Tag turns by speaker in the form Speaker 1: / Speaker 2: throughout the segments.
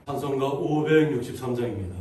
Speaker 1: 찬송가 563장입니다.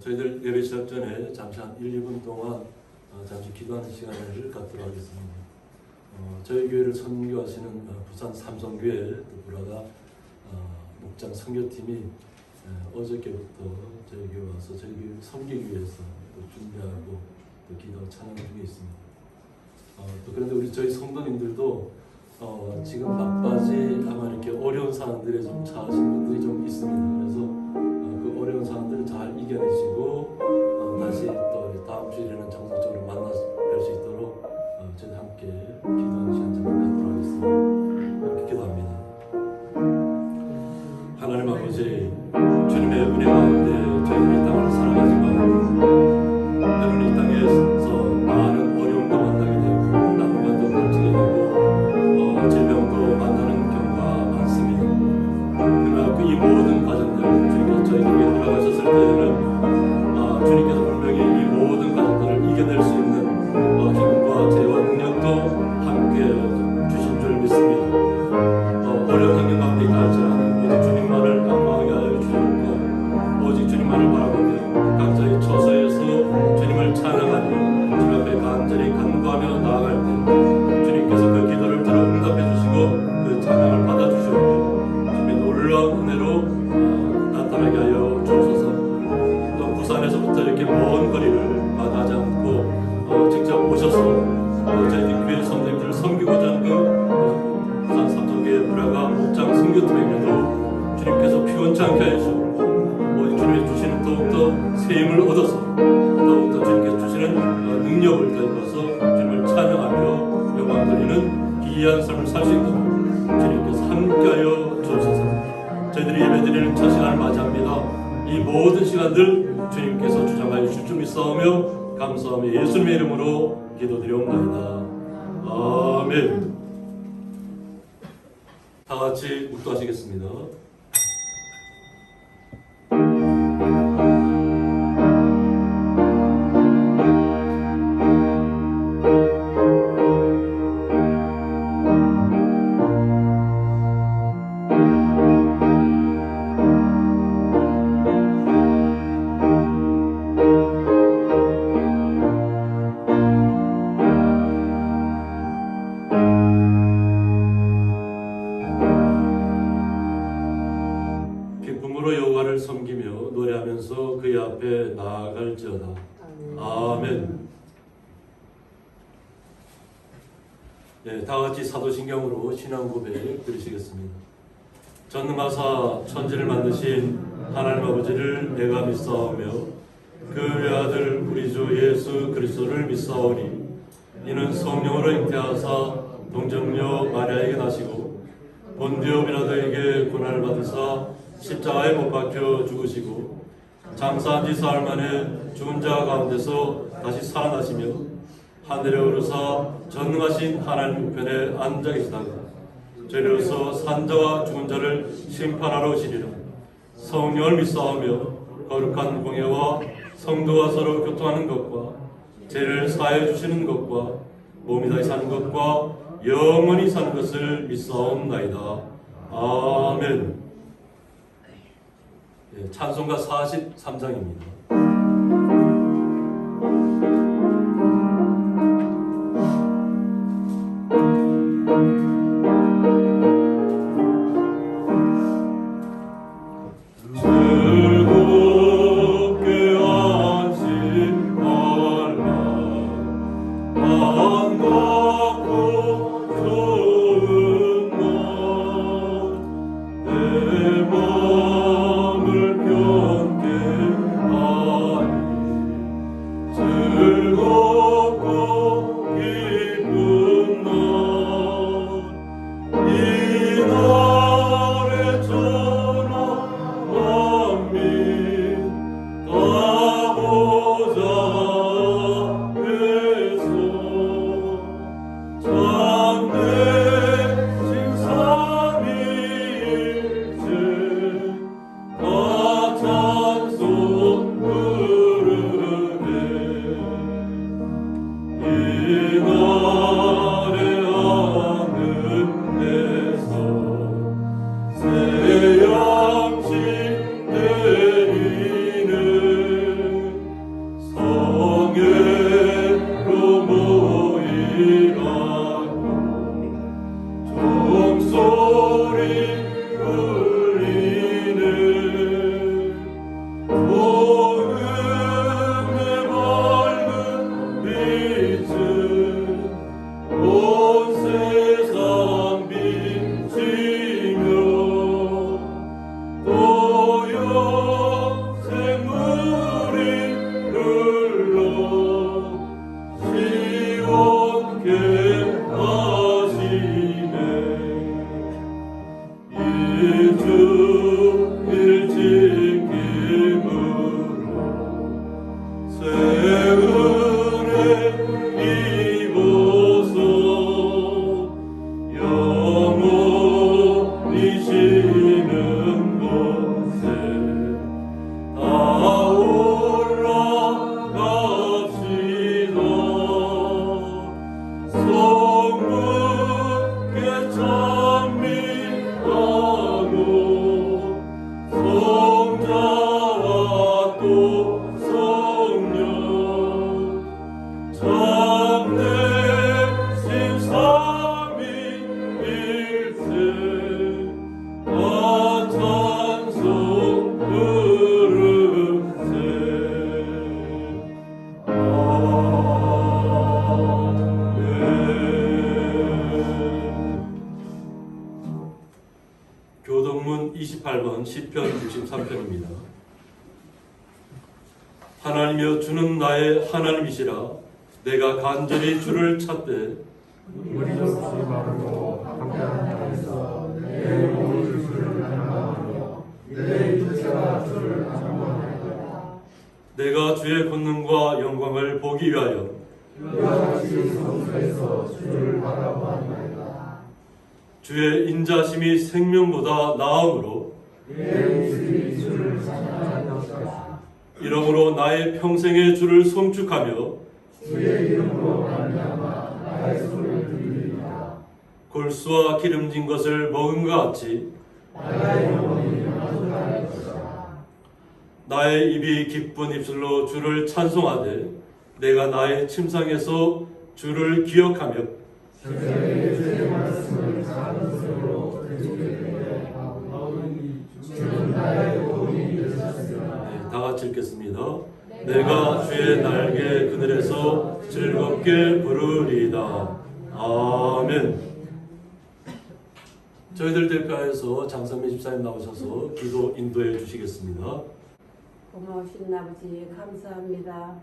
Speaker 1: 저희들 예배 시작 전에 잠시 한 1, 2분 동안 잠시 기도하는 시간을 갖도록 하겠습니다. 저희 교회를 선교하시는 부산 삼성교회 또 브라가 목장 선교팀이 어저께부터 저희 교회 와서 저희 교회 섬기기 위해서 또 준비하고 또 기도 찬양 중에 있습니다. 또 그런데 우리 저희 성도님들도 지금 막바지 아마 이렇게 어려운 상황들에 좀 처하신 분들이 좀 있습니다. 그래서 그 어려운 상황들을 잘 이겨내시고 다시 또 다음 주일에는 정상적으로 만나 뵐 수 있도록 저희 함께 기도하는 시간 좀 갖도록 하겠습니다. 함께 기도합니다. 하나님 아버지, 주님의 은혜 가운데 저희들이 이 땅을 살아가지만 때로는 이 땅에서 많은 어려움도 만나게 되고 난관도 닥치게 되고 질병도 만나는 경우가 많습니다. 그러나 이 모든 과정들 주님께서 저희들에게 허락하셨을 때에는 주님께서 분명히 이 모든 과정들을 이겨낼 귀한 삶을 살 수 있도록 주님께서 함께하여 주옵소서. 저희들이 예배드리는 첫 시간을 맞이합니다. 이 모든 시간들 주님께서 주장하여 주실 줄 믿사오며 감사하며 예수님의 이름으로 기도드리옵나이다. 아멘. 다 같이 묵도하시겠습니다. 기쁨으로 여호와를 섬기며 노래하면서 그의 앞에 나아갈지어다. 아멘. 네, 다 같이 사도신경으로 신앙 고백 드리시겠습니다. 전능하사 천지를 만드신 하나님 아버지를 내가 믿사오며 그 외아들 우리 주 예수 그리스도를 믿사오니 이는 성령으로 잉태하사 동정녀 마리아에게 나시고 본디오 빌라도에게 고난을 받으사 십자가에 못 박혀 죽으시고 장사한 지 사흘 만에 죽은 자 가운데서 다시 살아나시며 하늘에 오르사 전능하신 하나님 우편에 앉아 계시다가 저리로서 산자와 죽은 자를 심판하러 오시리라. 성령을 믿사오며 거룩한 공예와 성도와 서로 교통하는 것과 죄를 사하여 주시는 것과 몸이 다시 사는 것과 영원히 사는 것을 믿사옵나이다. 아멘. 찬송가 43장입니다. 교동문 28번 시편 63편입니다. 하나님이여 주는 나의 하나님이시라. 내가 간절히 주를 찾되
Speaker 2: 우리 접시 마르고 함께하는 자에서 내 몸을 주를 닮아하며 내 육체가 주를 닮아하리라.
Speaker 1: 내가 주의 권능과 영광을 보기 위하여
Speaker 2: 그와 같이 성소에서 주를 바라보았나이다.
Speaker 1: 주의 인자심이 생명보다 나음으로
Speaker 2: 내 입술이 주를 찬양하였다.
Speaker 1: 이러므로 나의 평생의 주를 송축하며
Speaker 2: 주의 이름으로 말미암아 나의 소리를 들리리라.
Speaker 1: 골수와 기름진 것을 먹은 것 같이
Speaker 2: 나의 영혼이 만족할 것이다.
Speaker 1: 나의 입이 기쁜 입술로 주를 찬송하되 내가 나의 침상에서 주를 기억하며
Speaker 2: 저녁에 주의 말씀을 작은 소리로 되새기되 주는 나의 도움이 되셨으나.
Speaker 1: 네, 다 같이 읽겠습니다. 내가 주의 날개 그늘에서 즐겁게 부르리이다. 아멘. 저희들 대표해서 장선미 집사님 나오셔서 기도 인도해 주시겠습니다.
Speaker 3: 고마우신 아버지 감사합니다.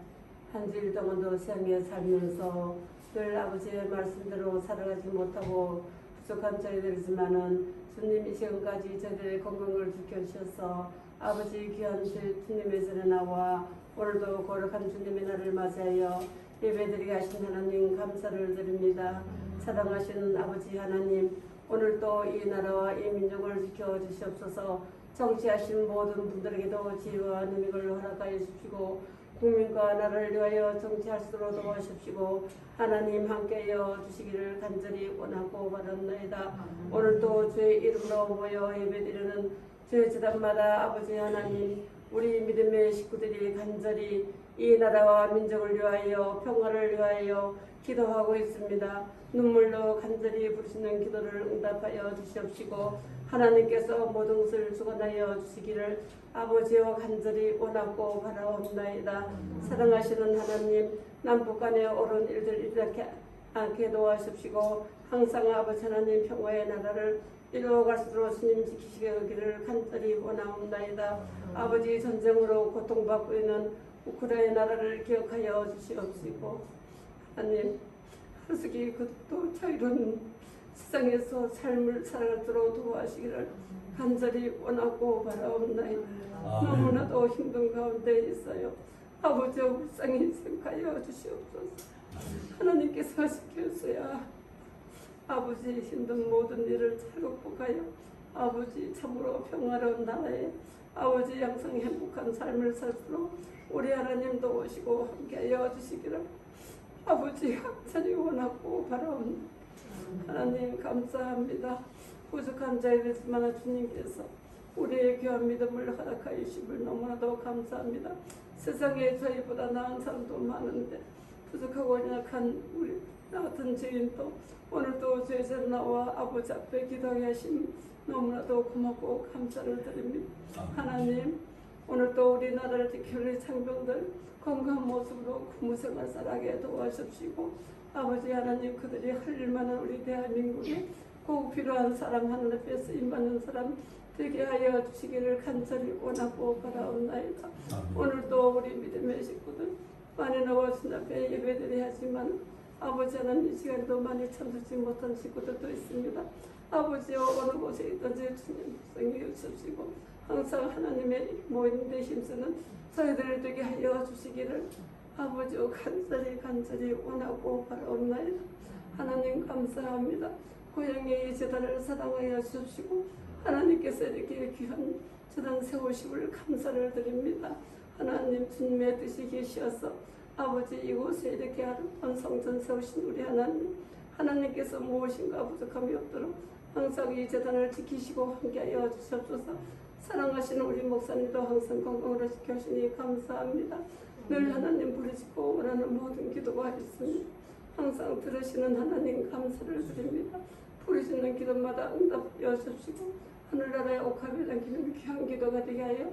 Speaker 3: 한 주일 동안도 생에 살면서 늘 아버지의 말씀대로 살아가지 못하고 부족한 저희들이지만은 주님이 지금까지 저희들의 건강을 지켜주셔서 아버지 귀한 주님의 전에 나와 오늘도 거룩한 주님의 날을 맞이하여 예배드리게 하신 하나님 감사를 드립니다. 사랑하시는 아버지 하나님, 오늘도 이 나라와 이 민족을 지켜주시옵소서. 정치하신 모든 분들에게도 지혜와 능력을 허락하여 주시고 국민과 나라를 위하여 정치할 수 있도록 도와주시고 하나님 함께하여 주시기를 간절히 원하고 바랍니다. 오늘도 주의 이름으로 모여 예배드리는 주의 제단마다 아버지 하나님, 우리 믿음의 식구들이 간절히 이 나라와 민족을 위하여 평화를 위하여 기도하고 있습니다. 눈물로 간절히 부르시는 기도를 응답하여 주시옵시고 하나님께서 모든 것을 주관하여 주시기를 아버지와 간절히 원하고 바라옵나이다. 사랑하시는 하나님, 남북 간의 옳은 일들 일어나게 않게 도와주십시고 항상 아버지 하나님 평화의 나라를 이루어갈 수 있도록 주님 지키시기를 간절히 원하옵나이다. 아버지 전쟁으로 고통받고 있는 우크라이나 나라를 기억하여 주시옵시고 하나님 하루속히 그것도 자유로운 세상에서 삶을 살아가도록 도와주시기를 간절히 원하고 바라옵나이다. 너무나도 힘든 가운데 있어요. 아버지와 불쌍히 생각하여 주시옵소서. 하나님께서 지켜주셔야 아버지 힘든 모든 일을 잘 극복하여 아버지 참으로 평화로운 나라에 아버지 항상 행복한 삶을 살수록 우리 하나님도 오시고 함께하여 주시기를 아버지 간절히 원하고 바라옵니다. 하나님 감사합니다. 부족한 자이지만 주님께서 우리의 귀한 믿음을 허락하여 주심을 너무나도 감사합니다. 세상에 저희보다 나은 사람도 많은데 부족하고 연약한 우리 나 같은 죄인도 오늘도 죄에서 나와 아버지 앞에 기도하게 하심 너무나도 고맙고 감사를 드립니다. 하나님, 오늘도 우리나라를 지켜 우리 장병들 건강한 모습으로 근무생활 살아가게 도와주시고 아버지 하나님, 그들이 할 일만한 우리 대한민국에 꼭 필요한 사람, 하늘 앞에 쓰임받는 사람 되게 하여 주시기를 간절히 원하고 바라옵나이다. 오늘도 우리 믿음의 식구들 많이 나와 주님 앞에 예배드려야 하지만 아버지 하나님, 이 시간에도 많이 참석지 못한 식구들도 있습니다. 아버지여, 어느 곳에 있든지 주님 불쌍히 여주시고 항상 하나님의 모임에 힘쓰는 저희들을 되게 하여 주시기를 아버지여 간절히 원하고 바라옵나이다. 하나님 감사합니다. 고향의 이 재단을 사랑하여 주시고 하나님께서 이렇게 귀한 재단 세우심을 감사를 드립니다. 하나님, 주님의 뜻이 계시어서 아버지 이곳에 이렇게 아름다운 성전 세우신 우리 하나님께서 무엇인가 부족함이 없도록 항상 이 재단을 지키시고 함께하여 주시옵소서. 사랑하시는 우리 목사님도 항상 건강으로 지켜주시니 감사합니다. 늘 하나님 부르시고 원하는 모든 기도가 있습니다. 항상 들으시는 하나님 감사를 드립니다. 부르시는 기도마다 응답하여 주시고 하늘나라의 옥합에 담기는 귀한 기도가 되게 하여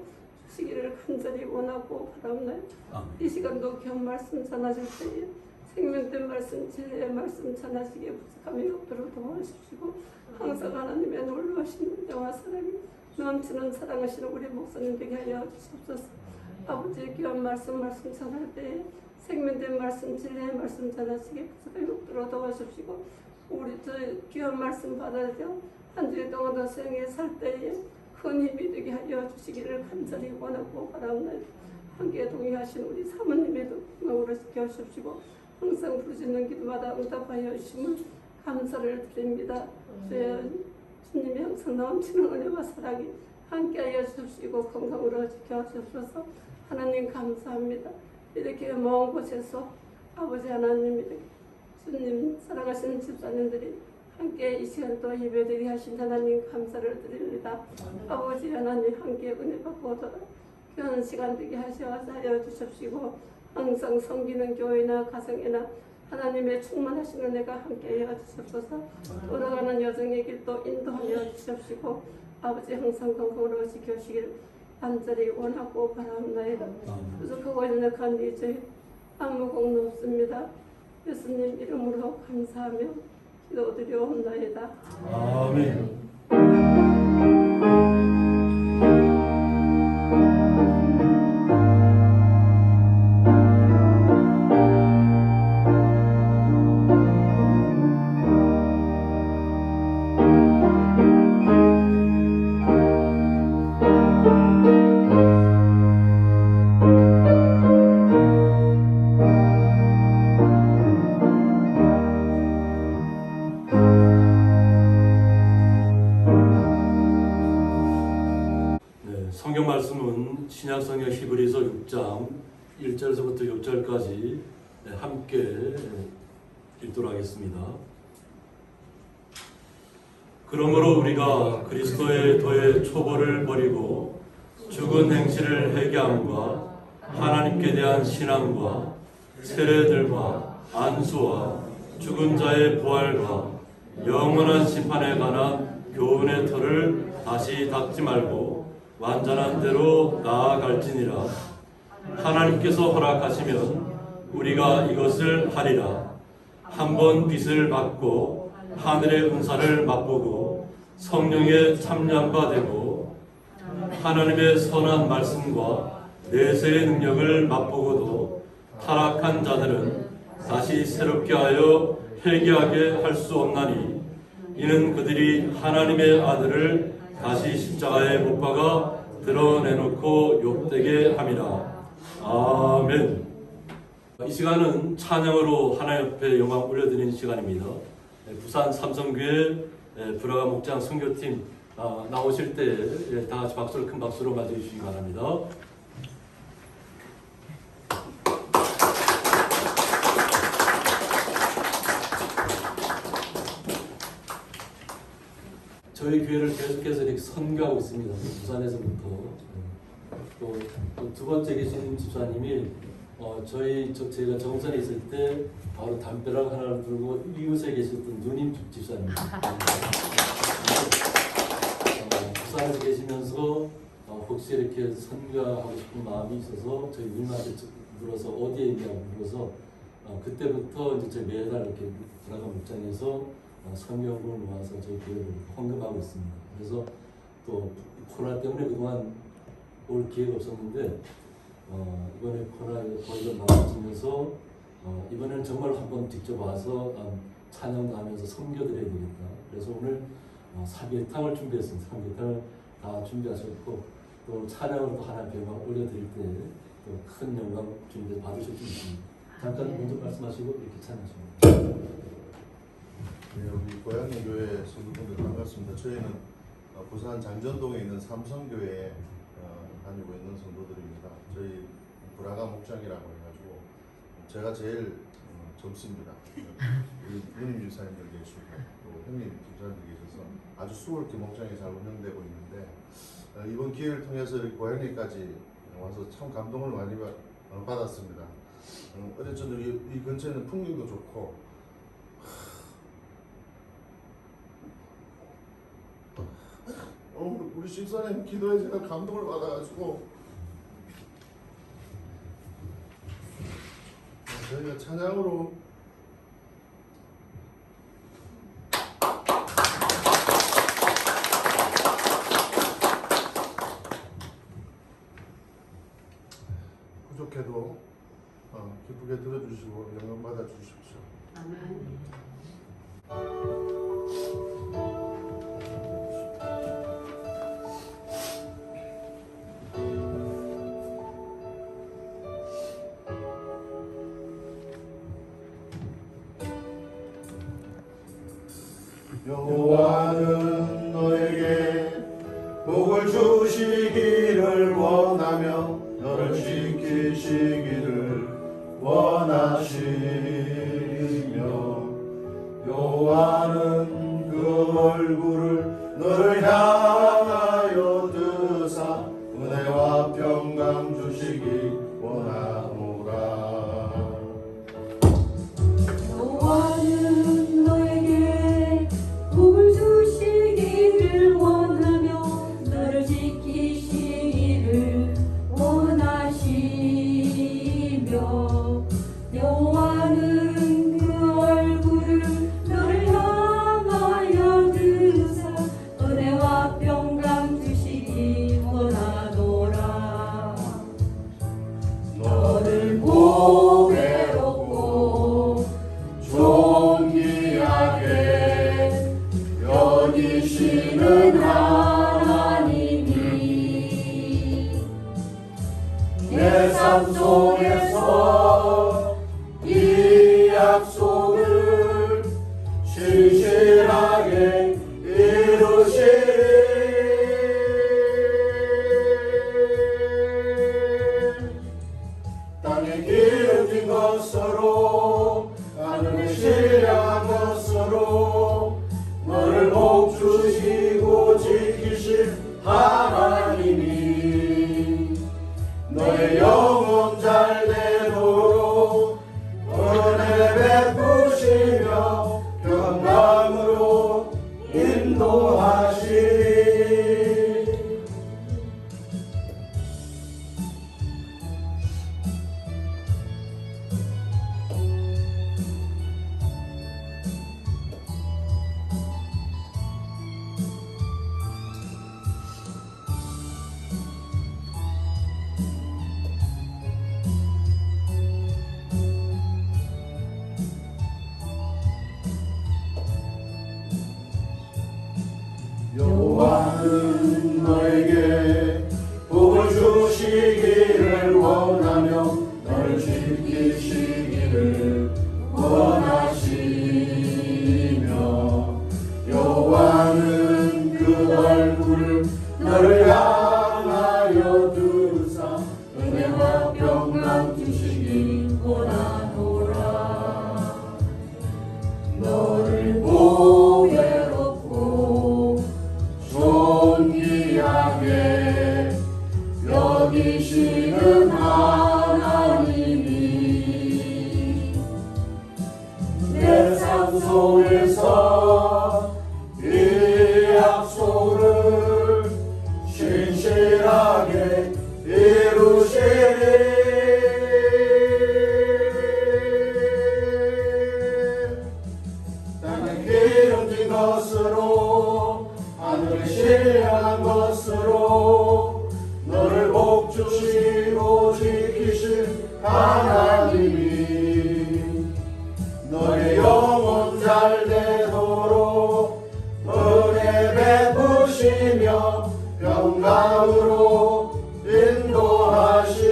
Speaker 3: 주시기를 간절히 원하고 바랍니다. 이 시간도 귀한 말씀 전하실 때에 생명된 말씀, 진리의 말씀 전하시기에 부족함이 없도록 도와주시고 항상 하나님의 놀라우신 은혜와 사랑이 넘치는 사랑하시는 우리 목사님 되게 하여 주시옵소서. 아버지의 귀한 말씀 전할 때에 생명된 말씀, 진리의 말씀 전하시게 복들어 도와주시고 우리 저 귀한 말씀 받아서 한 주일 동안도 생에 살 때에 큰 힘이 되게 하여 주시기를 간절히 원하고 바랍니다. 함께 동의하신 우리 사모님에도 건강으로 지켜주시고 항상 부르짖는 기도마다 응답하여 주심을 감사를 드립니다. 주님이 항상 넘치는 은혜와 사랑이 함께하여 주시고 건강으로 지켜주셔서 하나님 감사합니다. 이렇게 먼 곳에서 아버지 하나님, 주님 사랑하시는 집사님들이 함께 이 시간 또 예배드리 하신 하나님 감사를 드립니다. 아버지 하나님 함께 은혜 받고 귀한 시간 되게 하여 주십시고 항상 섬기는 교회나 가정이나 하나님의 충만하신 은혜가 함께하여 주옵소서. 돌아가는 여정의 길도 인도하여 주십시고 아버지 항상 건강으로 지켜주시기를 간절히 원하고 바랍니다. 부족하고 연약한 이제 아무 공로 없습니다. 예수님 이름으로 감사하며 기도드려옵나이다.
Speaker 1: 아멘. 성경 말씀은 신약성경 히브리서 6장 1절에서부터 6절까지 함께 읽도록 하겠습니다. 그러므로 우리가 그리스도의 도의 초보를 버리고 죽은 행실을 회개함과 하나님께 대한 신앙과 세례들과 안수와 죽은 자의 부활과 영원한 심판에 관한 교훈의 터를 다시 닫지 말고 완전한 대로 나아갈지니라. 하나님께서 허락하시면 우리가 이것을 하리라. 한번 빛을 받고 하늘의 은사를 맛보고 성령의 참여함과 되고 하나님의 선한 말씀과 내세의 능력을 맛보고도 타락한 자들은 다시 새롭게 하여 회개하게 할 수 없나니 이는 그들이 하나님의 아들을 다시 십자가에 못 박아 드러내놓고 욕되게 함이라. 아멘. 이 시간은 찬양으로 하나님 앞에 영광 올려드리는 시간입니다. 부산 삼성교회 브라가 목장 선교팀 나오실 때 다 같이 박수를 큰 박수로 맞이해 주시기 바랍니다. 저희 교회를 계속해서 이렇게 선교하고 있습니다. 부산에서부터. 또 두 번째 계신 집사님이 저희가 정선에 있을 때 바로 담벼락 하나를 들고 이웃에 계셨던 누님 집사님입니다. 부산에서 계시면서 혹시 이렇게 선교하고 싶은 마음이 있어서 저희 누님한테 물어서 어디에 있냐고 물어서 그때부터 이제 저희 매달 이렇게 브라가 목장에서 성경을 모아서 저희 교회를 헌금하고 있습니다. 그래서 또 코로나 때문에 그동안 올 기회가 없었는데 이번에 코로나가 거의 나아지면서 이번에는 정말 한번 직접 와서 찬양도 하면서 섬겨드려야 되겠다. 그래서 오늘 삼계탕을 준비했습니다. 삼계탕을 다 준비하셨고 또 찬양으로 또 하나님 영광 올려드릴 때 또 큰 영광 주님께 받으실 수 있습니다. 잠깐 먼저 말씀하시고 이렇게 찬양하십니다.
Speaker 4: 네, 우리 고양이교회 성도분들 반갑습니다. 저희는 부산 장전동에 있는 삼성교회에 다니고 있는 성도들입니다. 저희 브라가 목장이라고 해가지고 제가 제일 젊습니다. 우리 누님 집사님들 계시고 또 형님 집사님들 계셔서 아주 수월히 목장이 잘 운영되고 있는데 이번 기회를 통해서 고양이까지 와서 참 감동을 많이 받았습니다. 어제 저녁 이 근처에는 풍경도 좋고 우리 집사님 기도에 제가 감동을 받아가지고 저희가 찬양으로 부족해도 기쁘게 여호와는 너에게 복을 주시기를 원하며 너를 지키시기를 원하시며 여호와는 그 얼굴을 너를 향하여 드사 은혜와 평강 주시기 원하노라.
Speaker 5: 여호와는 너에게 복을 주시기를 원하며 너를 지키시기를 원하시며 여호와는 그 얼굴을 너를 향하여 드사 은혜와 평강 주시기 원하노라. 너를 보배롭고 존귀하게 여기시는 하나님이 내 삶 속에서 이 약속을 신실하게 이루시리. 땅에 기름진 것으로 하늘에 신령한 것으로 너를 복 주시고 지키실 하나님이 너의 영혼 잘되도록 은혜 베푸시며 평강으로 인도하시리. 여호와는 너에게 복을 주시기를 원하며 너를 지키시기를 원하시며 여호와는 그 얼굴을 너를 향하여 드사 은혜와 평강 주시기 원하노라. 너를 보배롭고 존귀하게 여기시는 하나님이 내 삶 속에서 이 약속을 신실하게 이루시리. 땅에 기름진 것으로 하늘에 신령한 것으로 너를 복 주시고 지키실 하나님이 너의 영혼 잘되도록 은혜 베푸시며 평강으로 인도하시리.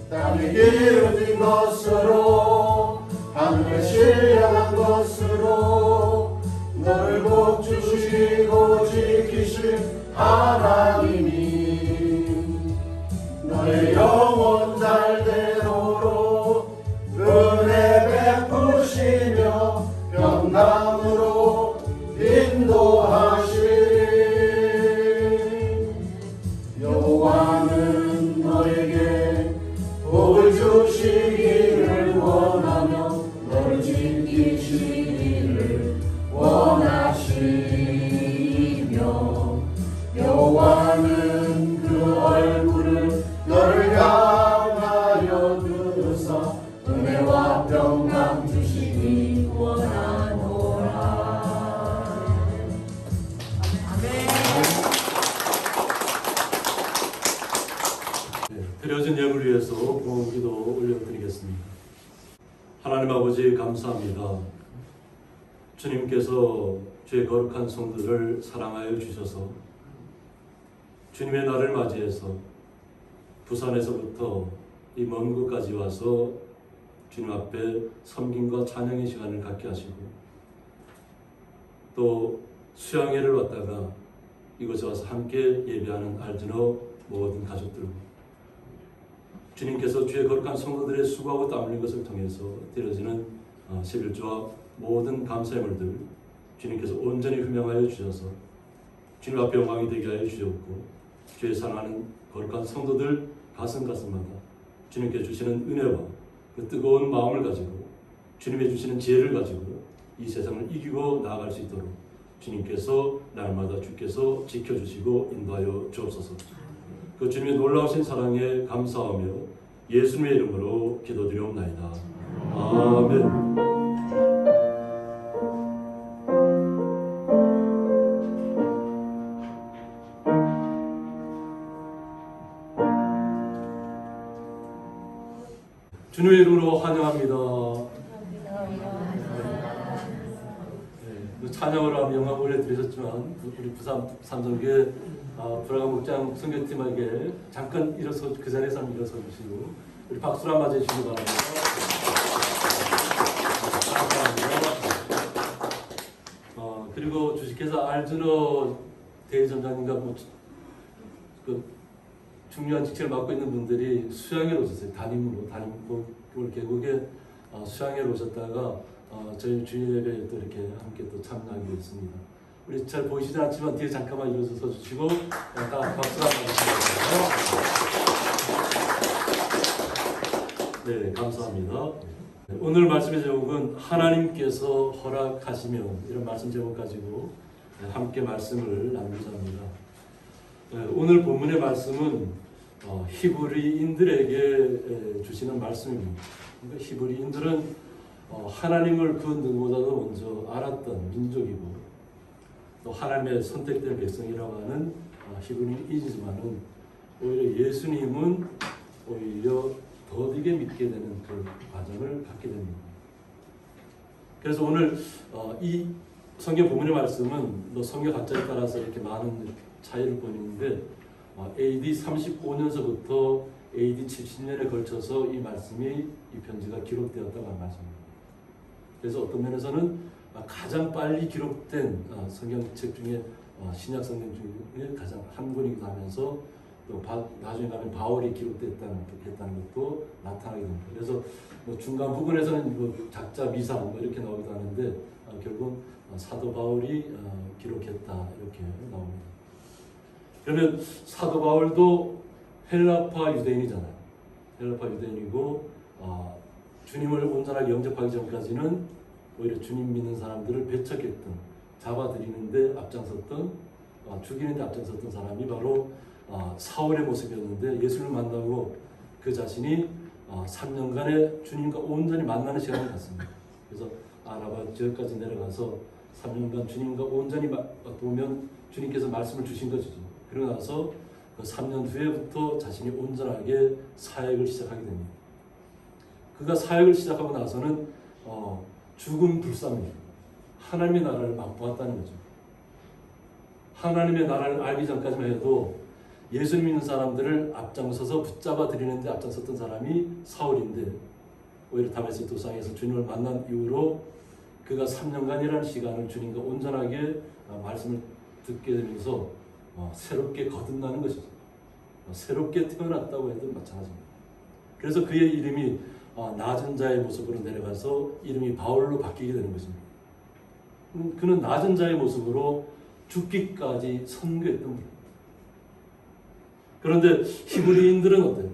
Speaker 5: 땅에 기름진 것으로 하늘에 신령한 것으로 너를 복 주시고 지키실 하나님이 너의 영혼 잘되도록 은혜 베푸시며 평강으로 인도하시리. 여호와는 너에게 복을 주시기를 원하며 너를 지키시기를 원하시며 여호와는 그 얼굴을 너를 향하여 드사 은혜와 평강 주시기 원하노라.
Speaker 1: 드려진 예물 위해서 고음기도 올려드리겠습니다. 하나님 아버지 감사합니다. 주님께서 죄 거룩한 성들을 사랑하여 주셔서 주님의 날을 맞이해서 부산에서부터 이 먼 곳까지 와서 주님 앞에 섬김과 찬양의 시간을 갖게 하시고 또 수양회를 왔다가 이곳에 와서 함께 예배하는 알즈너 모든 가족들 주님께서 주의 거룩한 성도들의 수고하고 땀 흘린 것을 통해서 드려지는 11조와 모든 감사의 물들 주님께서 온전히 흠명하여 주셔서 주님 앞에 영광이 되게 하여 주셨고 주의 사랑하는 거룩한 성도들 가슴마다 주님께 주시는 은혜와 그 뜨거운 마음을 가지고 주님의 주시는 지혜를 가지고 이 세상을 이기고 나아갈 수 있도록 주님께서 날마다 주께서 지켜주시고 인도하여 주옵소서. 그 주님의 놀라우신 사랑에 감사하며 예수님의 이름으로 기도드리옵나이다. 아멘. 주님의 이름으로 환영합니다. 찬양을 하며 영광 올려드리셨지만 우리 부산 삼성교회 브라가 목장 선교팀에게 잠깐 일어서 그 자리에서 일어서 주시고 우리 박수를 한번 맞아주시기 바랍니다. 그리고 주식회사 알즈너 대전장님과 그 중요한 직책을 맡고 있는 분들이 수양회로 오셨어요. 담임으로 계곡에 수양회로 오셨다가 저희 주일 예배에 또 이렇게 함께 또 참여하게 됐습니다. 우리 잘 보이시지 않지만 뒤에 잠깐만 일어서서 주시고 다 박수 한번 주시기 바랍니다. 네, 감사합니다. 오늘 말씀의 제목은 하나님께서 허락하시면 이런 말씀 제목 가지고 함께 말씀을 나누고자 합니다. 오늘 본문의 말씀은 히브리인들에게 주시는 말씀입니다. 그러니까 히브리인들은 하나님을 그 누구보다도 먼저 알았던 민족이고 또 하나님의 선택된 백성이라고 하는 히브리인이지만은 오히려 예수님은 오히려 더디게 믿게 되는 그 과정을 갖게 됩니다. 그래서 오늘 이 성경 본문의 말씀은 성경 각자에 따라서 이렇게 많은 차이를 보이는데 AD 35년서부터 AD 70년에 걸쳐서 이 말씀이 이 편지가 기록되었다고 하는 말씀입니다. 그래서 어떤 면에서는 가장 빨리 기록된 성경책 중에 신약 성경 중에 가장 한 권이기도 하면서 또 나중에 가면 바울이 기록됐다는 것도 나타나게 됩니다. 그래서 중간 부분에서는 작자 미상 이렇게 나오기도 하는데 결국 사도 바울이 기록했다 이렇게 나옵니다. 그러면 사도 바울도 헬라파 유대인이잖아요. 헬라파 유대인이고 주님을 온전하게 영접하기 전까지는 오히려 주님 믿는 사람들을 배척했던, 잡아들이는데 앞장섰던, 죽이는데 앞장섰던 사람이 바로 사울의 모습이었는데 예수를 만나고 그 자신이 3년간의 주님과 온전히 만나는 시간을 갖습니다. 그래서 아라바 지역까지 내려가서 3년간 주님과 온전히 보면 주님께서 말씀을 주신 것이죠. 그러고 나서 그 3년 후에부터 자신이 온전하게 사역을 시작하게 됩니다. 그가 사역을 시작하고 나서는 죽음 불사입니다. 하나님의 나라를 맛보았다는 거죠. 하나님의 나라를 알기 전까지만 해도 예수님 믿는 사람들을 앞장서서 붙잡아 들이는데 앞장섰던 사람이 사울인데 오히려 다메섹 도상에서 주님을 만난 이후로 그가 3년간이라는 시간을 주님과 온전하게 말씀을 듣게 되면서 새롭게 거듭나는 것이죠. 새롭게 태어났다고 해도 마찬가지입니다. 그래서 그의 이름이 낮은 자의 모습으로 내려가서 이름이 바울로 바뀌게 되는 것입니다. 그는 낮은 자의 모습으로 죽기까지 선교했던 분입니다. 그런데 히브리인들은 어때요?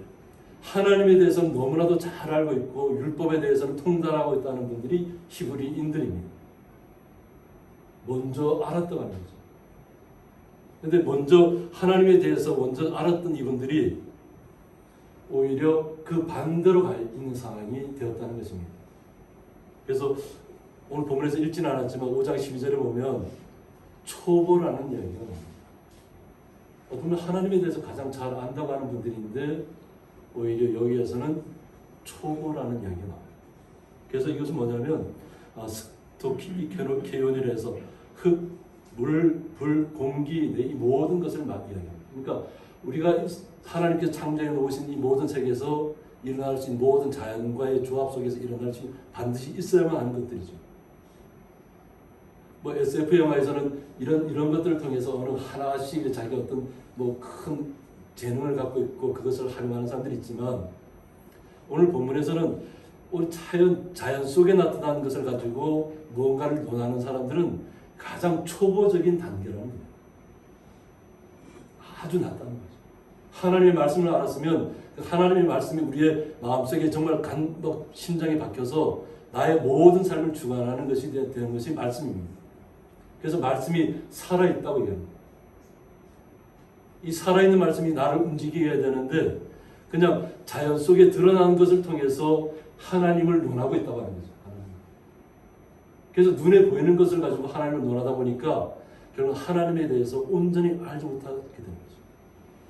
Speaker 1: 하나님에 대해서는 너무나도 잘 알고 있고 율법에 대해서는 통달하고 있다는 분들이 히브리인들입니다. 먼저 알았다고 하는 거죠. 그런데 먼저 하나님에 대해서 먼저 알았던 이분들이 오히려 그 반대로 가 있는 상황이 되었다는 것입니다. 그래서 오늘 본문에서 읽지는 않았지만 5장 12절에 보면 초보라는 이야기가 나옵니다. 어쩌면 하나님에 대해서 가장 잘 안다고 하는 분들인데 오히려 여기에서는 초보라는 이야기가 나와요. 그래서 이것은 뭐냐면 스토키케온이라 해서 흙, 물, 불, 공기 이 모든 것을 이야기합니다. 그러니까 우리가 하나님께서 창조해 놓으신 이 모든 세계에서 일어날 수 있는 모든 자연과의 조합 속에서 일어날 수 있는 반드시 있어야만 하는 것들이죠. 뭐 SF 영화에서는 이런 것들을 통해서 어느 하나씩 자기가 어떤 뭐 큰 재능을 갖고 있고 그것을 활용하는 사람들이 있지만 오늘 본문에서는 우리 자연 속에 나타난 것을 가지고 무언가를 논하는 사람들은 가장 초보적인 단계라는 거예요. 아주 낮다는 거죠. 하나님의 말씀을 알았으면 하나님의 말씀이 우리의 마음속에 정말 심장에 박혀서 나의 모든 삶을 주관하는 것이 되는 것이 말씀입니다. 그래서 말씀이 살아있다고 얘기합니다. 이 살아있는 말씀이 나를 움직이게 해야 되는데 그냥 자연 속에 드러나는 것을 통해서 하나님을 논하고 있다고 하는 거죠. 그래서 눈에 보이는 것을 가지고 하나님을 논하다 보니까 결국 하나님에 대해서 온전히 알지 못하게 되는 거죠.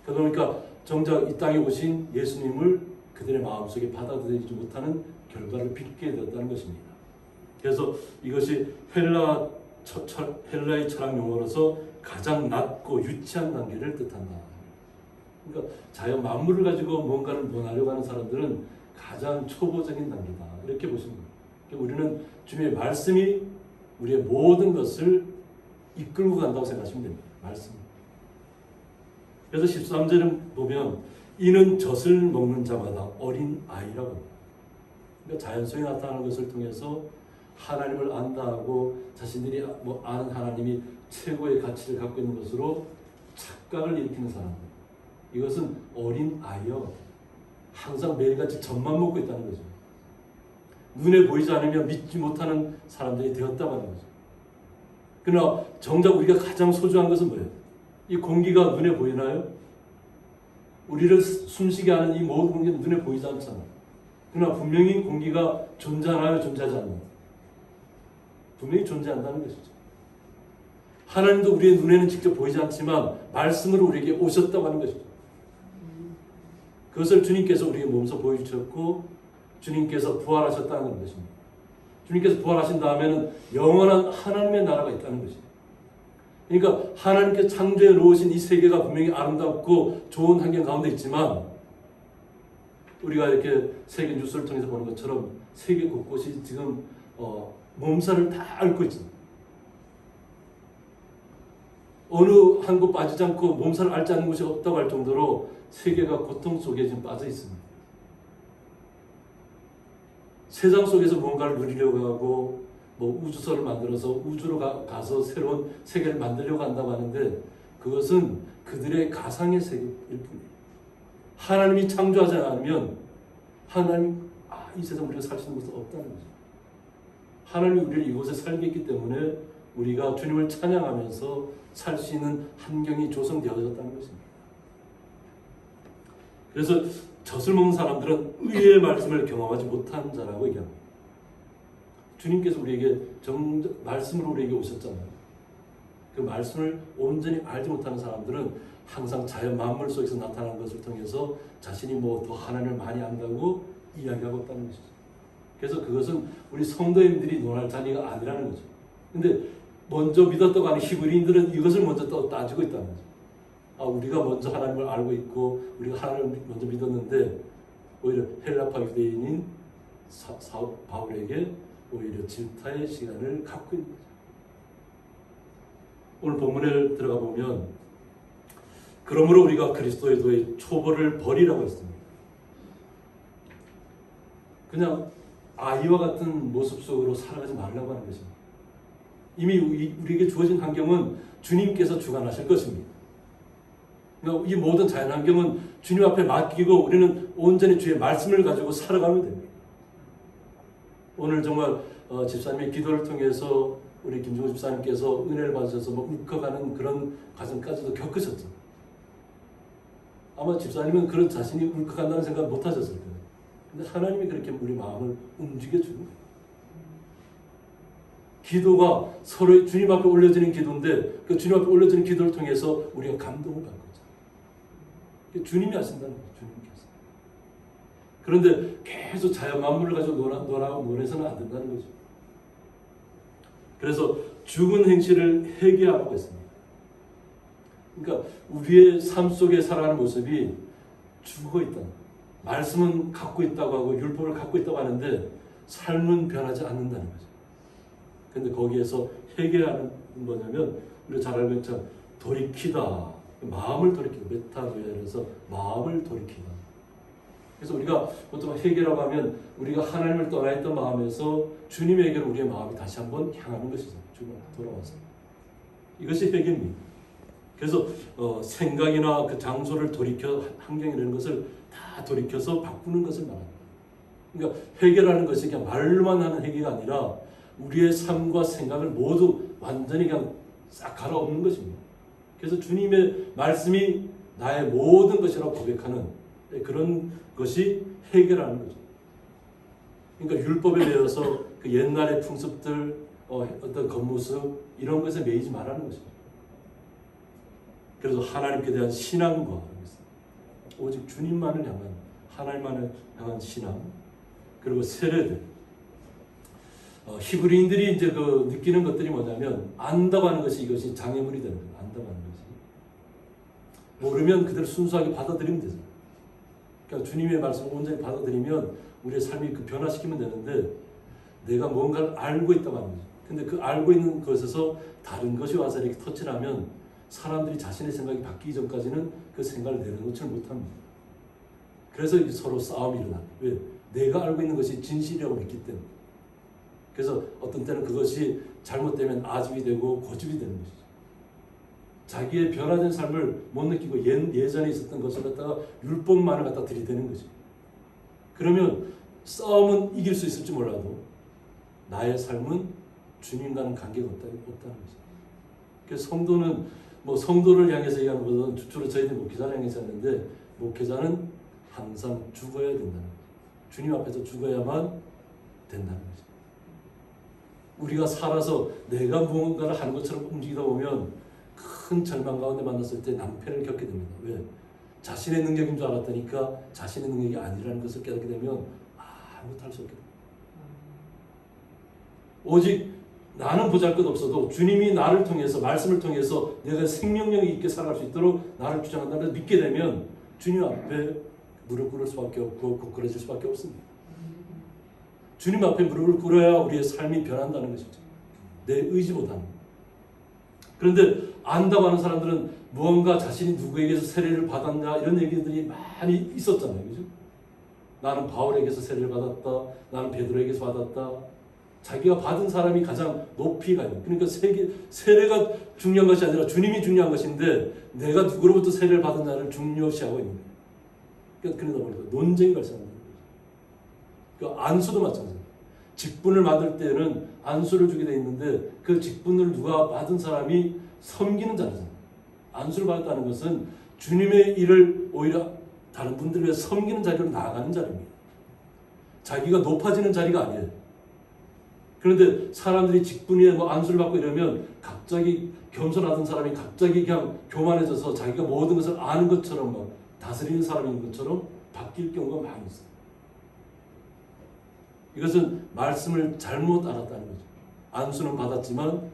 Speaker 1: 그러니까 정작 이 땅에 오신 예수님을 그들의 마음속에 받아들이지 못하는 결과를 빚게 되었다는 것입니다. 그래서 이것이 헬라의 철학 용어로서 가장 낮고 유치한 단계를 뜻한다. 그러니까 자연 만물을 가지고 뭔가를 논하려고 하는 사람들은 가장 초보적인 단계다. 이렇게 보시면 됩니다. 그러니까 우리는 주님의 말씀이 우리의 모든 것을 이끌고 간다고 생각하시면 됩니다. 말씀. 그래서 13절은 보면 이는 젖을 먹는 자마다 어린 아이라고 합니다. 그러니까 자연 속에 나타나는 것을 통해서 하나님을 안다하고 자신들이 아는 하나님이 최고의 가치를 갖고 있는 것으로 착각을 일으키는 사람들. 이것은 어린 아이요. 항상 매일같이 젖만 먹고 있다는 거죠. 눈에 보이지 않으면 믿지 못하는 사람들이 되었다고 하는 거죠. 그러나 정작 우리가 가장 소중한 것은 뭐예요? 이 공기가 눈에 보이나요? 우리를 숨쉬게 하는 이 모든 공기는 눈에 보이지 않잖아요. 그러나 분명히 공기가 존재하나요? 존재하지 않나요? 분명히 존재한다는 것이죠. 하나님도 우리의 눈에는 직접 보이지 않지만 말씀으로 우리에게 오셨다고 하는 것이죠. 그것을 주님께서 우리에게 몸소 보여주셨고 주님께서 부활하셨다는 것입니다. 주님께서 부활하신 다음에는 영원한 하나님의 나라가 있다는 것이죠. 그러니까 하나님께서 창조해 놓으신 이 세계가 분명히 아름답고 좋은 환경 가운데 있지만 우리가 이렇게 세계 뉴스를 통해서 보는 것처럼 세계 곳곳이 지금 몸살을 다 앓고 있습니다. 어느 한 곳 빠지지 않고 몸살을 앓지 않는 곳이 없다고 할 정도로 세계가 고통 속에 지금 빠져 있습니다. 세상 속에서 뭔가를 누리려고 하고 우주선을 만들어서 우주로 가서 새로운 세계를 만들려고 한다고 하는데 그것은 그들의 가상의 세계일 뿐이에요. 하나님이 창조하지 않으면 이 세상 우리가 살 수 있는 곳은 없다는 거죠. 하나님이 우리를 이곳에 살게 했기 때문에 우리가 주님을 찬양하면서 살 수 있는 환경이 조성되어졌다는 것입니다. 그래서 젖을 먹는 사람들은 의의 말씀을 경험하지 못한 자라고 얘기합니다. 주님께서 우리에게 말씀으로 우리에게 오셨잖아요. 그 말씀을 온전히 알지 못하는 사람들은 항상 자연 만물 속에서 나타나는 것을 통해서 자신이 더 하나님을 많이 안다고 이야기하고 있다는 것이죠. 그래서 그것은 우리 성도님들이 논할 자리가 아니라는 거죠. 근데 먼저 믿었다고 하는 히브리인들은 이것을 먼저 따지고 있다는 거죠. 우리가 먼저 하나님을 알고 있고 우리가 하나님을 먼저 믿었는데 오히려 헬라파 유대인인 바울에게 오히려 질타의 시간을 갖고 있는 거죠. 오늘 본문에 들어가 보면 그러므로 우리가 그리스도의 도의 초보를 버리라고 했습니다. 그냥 아이와 같은 모습 속으로 살아가지 말라고 하는 것입니다. 이미 우리에게 주어진 환경은 주님께서 주관하실 것입니다. 그러니까 이 모든 자연 환경은 주님 앞에 맡기고 우리는 온전히 주의 말씀을 가지고 살아가면 됩니다. 오늘 정말 집사님의 기도를 통해서 우리 김종호 집사님께서 은혜를 받으셔서 울컥하는 그런 과정까지도 겪으셨죠. 아마 집사님은 그런 자신이 울컥한다는 생각 못 하셨을 거예요. 근데 하나님이 그렇게 우리 마음을 움직여주는 거예요. 기도가 서로 주님 앞에 올려지는 기도인데 그 주님 앞에 올려지는 기도를 통해서 우리가 감동을 받는 거죠. 주님이 하신다는 거예요. 주님께서. 그런데 계속 자연 만물을 가지고 논해서는 안 된다는 거죠. 그래서 죽은 행실을 회개하라고 했습니다. 그러니까 우리의 삶 속에 살아가는 모습이 죽어 있다는 거예요. 말씀은 갖고 있다고 하고 율법을 갖고 있다고 하는데 삶은 변하지 않는다는 거죠. 근데 거기에서 해결하는 뭐냐면 우리가 잘 알고 있죠. 돌이키다. 마음을 돌이키다. 메타노이아에서 마음을 돌이키다. 그래서 우리가 보통 해결하고 하면 우리가 하나님을 떠나 있던 마음에서 주님에게로 우리의 마음이 다시 한번 향하는 것이죠. 주님 돌아와서. 이것이 해결입니다. 그래서 생각이나 그 장소를 돌이켜 환경이라는 것을 다 돌이켜서 바꾸는 것을 말합니다. 그러니까 해결하는 것이 그냥 말로만 하는 해결이 아니라 우리의 삶과 생각을 모두 완전히 그냥 싹 갈아엎는 것입니다. 그래서 주님의 말씀이 나의 모든 것이라고 고백하는 그런 것이 해결하는 거죠. 그러니까 율법에 대해서 그 옛날의 풍습들, 어떤 겉모습 이런 것에 매이지 말라는 것입니다. 그래서 하나님께 대한 신앙과 오직 주님만을 향한 하나님만을 향한 신앙 그리고 세례들 히브리인들이 이제 그 느끼는 것들이 뭐냐면 안다고 하는 것이 이것이 장애물이 되는 거예요. 안다고 하는 것이 모르면 그대로 순수하게 받아들이면 되죠. 그러니까 주님의 말씀을 온전히 받아들이면 우리의 삶이 그 변화시키면 되는데 내가 뭔가를 알고 있다고 하는 거죠. 근데 그 알고 있는 것에서 다른 것이 와서 이렇게 터치하면 사람들이 자신의 생각이 바뀌기 전까지는 그 생각을 내려놓지를 못합니다. 그래서 서로 싸움이 일어나요. 왜? 내가 알고 있는 것이 진실이라고 믿기 때문에. 그래서 어떤 때는 그것이 잘못되면 아집이 되고 고집이 되는 것이죠. 자기의 변화된 삶을 못 느끼고 예전에 있었던 것을 갖다가 율법만을 갖다 들이대는 거죠. 그러면 싸움은 이길 수 있을지 몰라도 나의 삶은 주님과는 관계가 없다는 거죠. 그래서 성도는 성도를 향해서 얘기하는 것보다는 주로 저희들 목회자를 향해서 하는데 목회자는 항상 죽어야 된다는 거죠. 주님 앞에서 죽어야만 된다는 거죠. 우리가 살아서 내가 무언가를 하는 것처럼 움직이다 보면 큰 절망 가운데 만났을 때 낭패를 겪게 됩니다. 왜? 자신의 능력인 줄 알았다니까 자신의 능력이 아니라는 것을 깨닫게 되면 아무것도 할 수 없게 됩니다. 오직 나는 보잘것없어도 주님이 나를 통해서 말씀을 통해서 내가 생명력이 있게 살아갈 수 있도록 나를 주장한다는 것을 믿게 되면 주님 앞에 무릎 꿇을 수밖에 없고 고꾸라질 수밖에 없습니다. 주님 앞에 무릎을 꿇어야 우리의 삶이 변한다는 것이죠. 내 의지보다는. 그런데 안다고 하는 사람들은 무언가 자신이 누구에게서 세례를 받았냐 이런 얘기들이 많이 있었잖아요. 그죠? 나는 바울에게서 세례를 받았다. 나는 베드로에게서 받았다. 자기가 받은 사람이 가장 높이 가요. 그러니까 세례가 중요한 것이 아니라 주님이 중요한 것인데 내가 누구로부터 세례를 받았냐를 중요시하고 있는 거예요. 그러다 보니까 논쟁이 발생하는 거예요. 그러니까 안수도 마찬가지예요. 직분을 받을 때는 안수를 주게 돼 있는데 그 직분을 누가 받은 사람이 섬기는 자리잖아요. 안수를 받았다는 것은 주님의 일을 오히려 다른 분들을 위해 섬기는 자리로 나아가는 자리입니다. 자기가 높아지는 자리가 아니에요. 그런데 사람들이 직분에 안수를 받고 이러면 갑자기 겸손하던 사람이 갑자기 그냥 교만해져서 자기가 모든 것을 아는 것처럼 막 다스리는 사람인 것처럼 바뀔 경우가 많이 있어요. 이것은 말씀을 잘못 알았다는 거죠. 안수는 받았지만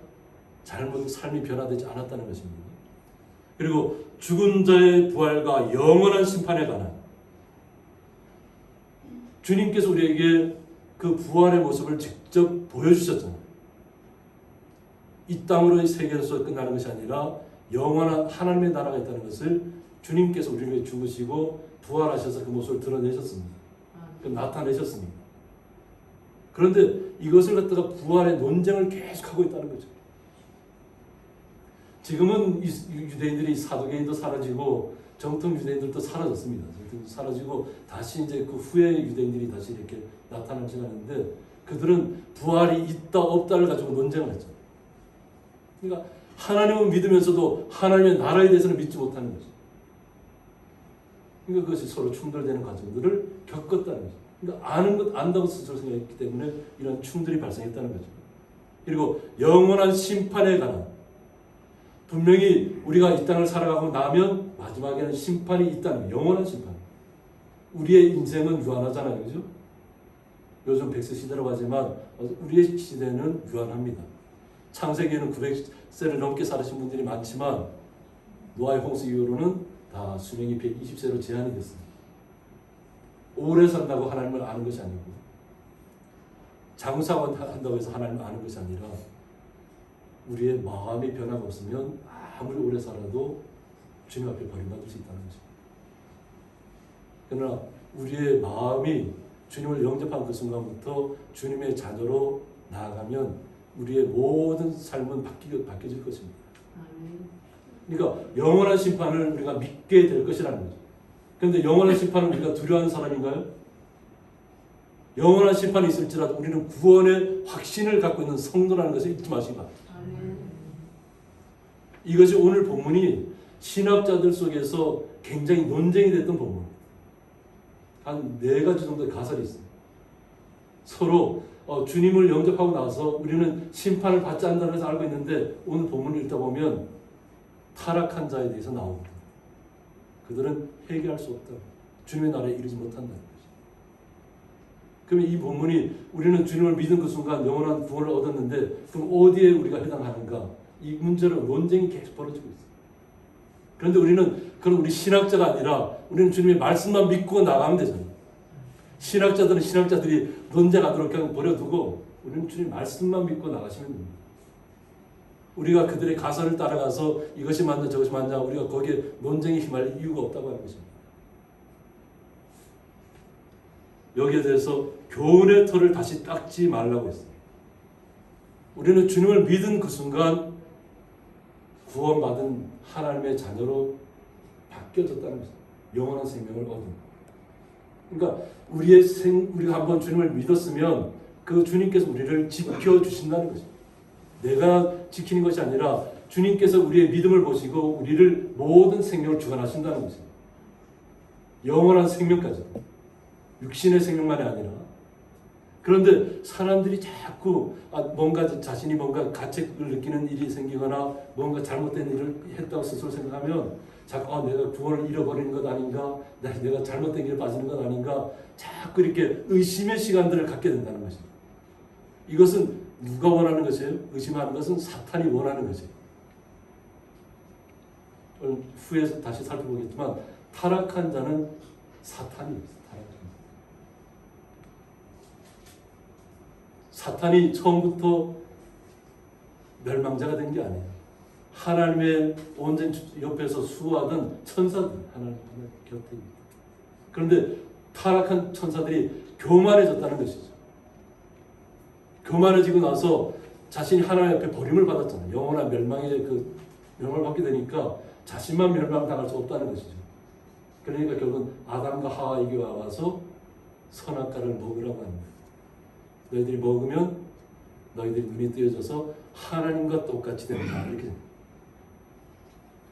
Speaker 1: 잘못 삶이 변화되지 않았다는 것입니다. 그리고 죽은 자의 부활과 영원한 심판에 관한 주님께서 우리에게 그 부활의 모습을 직접 보여주셨잖아요. 이 땅으로의 세계에서 끝나는 것이 아니라 영원한 하나님의 나라가 있다는 것을 주님께서 우리를 위해 죽으시고 부활하셔서 그 모습을 드러내셨습니다. 나타내셨습니다. 그런데 이것을 갖다가 부활의 논쟁을 계속하고 있다는 거죠. 지금은 유대인들이 사두개인도 사라지고 정통 유대인들도 사라졌습니다. 사라지고 다시 이제 그 후에 유대인들이 다시 이렇게 나타나지 않는데 그들은 부활이 있다 없다를 가지고 논쟁을 했죠. 그러니까 하나님은 믿으면서도 하나님의 나라에 대해서는 믿지 못하는 거죠. 그러니까 그것이 서로 충돌되는 과정들을 겪었다는 거죠. 그러니까 아는 것 안다고 스스로 생각했기 때문에 이런 충돌이 발생했다는 거죠. 그리고 영원한 심판에 관한 분명히 우리가 이 땅을 살아가고 나면 마지막에는 심판이 있다는 거예요. 영원한 심판. 우리의 인생은 유한하잖아요. 그죠? 요즘 100세 시대라고 하지만 우리의 시대는 유한합니다. 창세기에는 900세를 넘게 살으신 분들이 많지만 노아의 홍수 이후로는 다 수명이 120세로 제한이 됐습니다. 오래 산다고 하나님을 아는 것이 아니고 장사만 한다고 해서 하나님을 아는 것이 아니라 우리의 마음의 변화가 없으면 아무리 오래 살아도 주님 앞에 버림받을 수 있다는 것입니다. 그러나 우리의 마음이 주님을 영접한 그 순간부터 주님의 자녀로 나아가면 우리의 모든 삶은 바뀌어질 것입니다. 그러니까 영원한 심판을 우리가 믿게 될 것이라는 거죠. 그런데 영원한 심판을 우리가 두려워하는 사람인가요? 영원한 심판이 있을지라도 우리는 구원의 확신을 갖고 있는 성도라는 것을 잊지 마시기 바랍니다. 이것이 오늘 본문이 신학자들 속에서 굉장히 논쟁이 됐던 본문. 한 4가지 정도의 가설이 있습니다. 서로 주님을 영접하고 나서 우리는 심판을 받지 않는다는 것을 알고 있는데 오늘 본문을 읽다 보면 타락한 자에 대해서 나옵니다. 그들은 회개할 수 없다. 주님의 나라에 이르지 못한다는 것이죠. 그러면 이 본문이 우리는 주님을 믿은 그 순간 영원한 구원을 얻었는데 그럼 어디에 우리가 해당하는가? 이 문제로 논쟁이 계속 벌어지고 있어요. 그런데 우리는 그런 우리 신학자가 아니라 우리는 주님의 말씀만 믿고 나가면 되잖아요. 신학자들은 신학자들이 논쟁하도록 그냥 버려두고 우리는 주님 말씀만 믿고 나가시면 됩니다. 우리가 그들의 가설을 따라가서 이것이 맞냐 저것이 맞냐 우리가 거기에 논쟁에 휘말릴 이유가 없다고 하는 것입니다. 여기에 대해서 교훈의 털을 다시 닦지 말라고 했어요. 우리는 주님을 믿은 그 순간 구원받은 하나님의 자녀로 바뀌어졌다는 것입니다. 영원한 생명을 얻은. 그러니까 우리가 한번 주님을 믿었으면 그 주님께서 우리를 지켜주신다는 것입니다. 내가 지키는 것이 아니라 주님께서 우리의 믿음을 보시고 우리를 모든 생명을 주관하신다는 것입니다. 영원한 생명까지. 육신의 생명만이 아니라. 그런데 사람들이 자꾸 뭔가 자신이 뭔가 가책을 느끼는 일이 생기거나 뭔가 잘못된 일을 했다고 스스로 생각하면 자꾸 내가 구원을 잃어버리는 것 아닌가, 내가 잘못된 길에 빠지는 것 아닌가, 자꾸 이렇게 의심의 시간들을 갖게 된다는 것입니다. 이것은 누가 원하는 것이에요? 의심하는 것은 사탄이 원하는 것이에요. 후에 다시 살펴보겠지만 타락한 자는 사탄이에요. 사탄이 처음부터 멸망자가 된 게 아니에요. 하나님의 온전 옆에서 수호하던 천사들 하나님 곁에 있습니다. 그런데 타락한 천사들이 교만해졌다는 것이죠. 교만해지고 나서 자신이 하나님 앞에 버림을 받았잖아요. 영원한 멸망의 그 명을 받게 되니까 자신만 멸망당할 수 없다는 것이죠. 그러니까 결국은 아담과 하와에게 와서 선악과를 먹으라고 합니다. 너희들이 먹으면 너희들이 눈이 뜨여져서 하나님과 똑같이 된다. 이렇게 됩니다.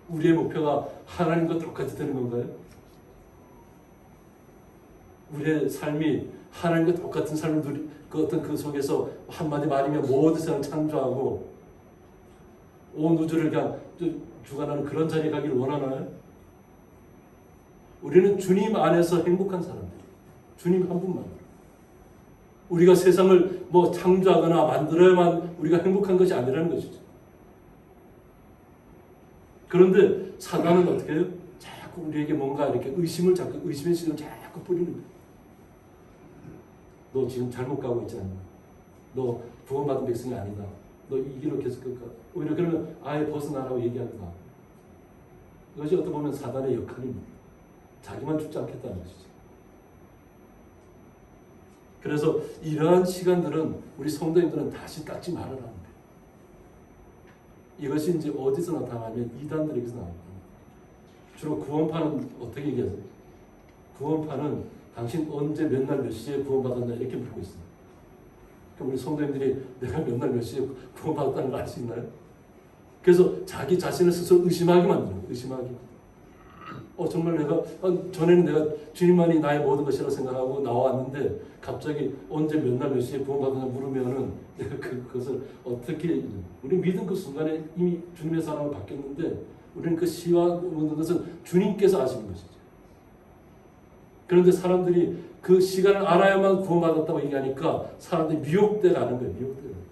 Speaker 1: 우리의 목표가 하나님과 똑같이 되는 건가요? 우리의 삶이 하나님과 똑같은 삶을 그 어떤 그 속에서 한마디 말이면 모든 세상을 창조하고 온 우주를 그냥 주관하는 그런 자리에 가기를 원하나요? 우리는 주님 안에서 행복한 사람들, 주님 한 분만. 우리가 세상을 창조하거나 만들어야만 우리가 행복한 것이 아니라는 것이죠. 그런데 사단은 어떻게 해요? 자꾸 우리에게 뭔가 이렇게 의심의 시선을 자꾸 뿌리는 거예요. 너 지금 잘못 가고 있지 않나? 너 구원받은 백성이 아니다. 너 이 길로 계속 갈까? 오히려 그러면 아예 벗어나라고 얘기한다. 이것이 어떻게 보면 사단의 역할입니다. 자기만 죽지 않겠다는 것이죠. 그래서 이러한 시간들은 우리 성도님들은 다시 닦지 말아라 합니다. 이것이 이제 어디서 나타나면 이단들에게서 나옵니다. 주로 구원파는 어떻게 얘기하세요? 구원파는 당신 언제 몇 날 몇 시에 구원받았나 이렇게 묻고 있습니다. 그럼 우리 성도님들이 내가 몇 날 몇 시에 구원받았다는 걸 알 수 있나요? 그래서 자기 자신을 스스로 의심하게 만들어요. 의심하게. 정말 내가 전에는 내가 주님만이 나의 모든 것이라고 생각하고 나왔는데 갑자기 언제 몇 날 몇 시에 구원받았나 물으면은 내가 그것을 어떻게 우리 믿은 그 순간에 이미 주님의 사랑을 받겠는데 우리는 그 시와 묻는 것은 주님께서 아시는 것이죠. 그런데 사람들이 그 시간을 알아야만 구원받았다고 얘기하니까 사람들이 미혹돼 가는 거예요. 미혹돼 가는 거예요.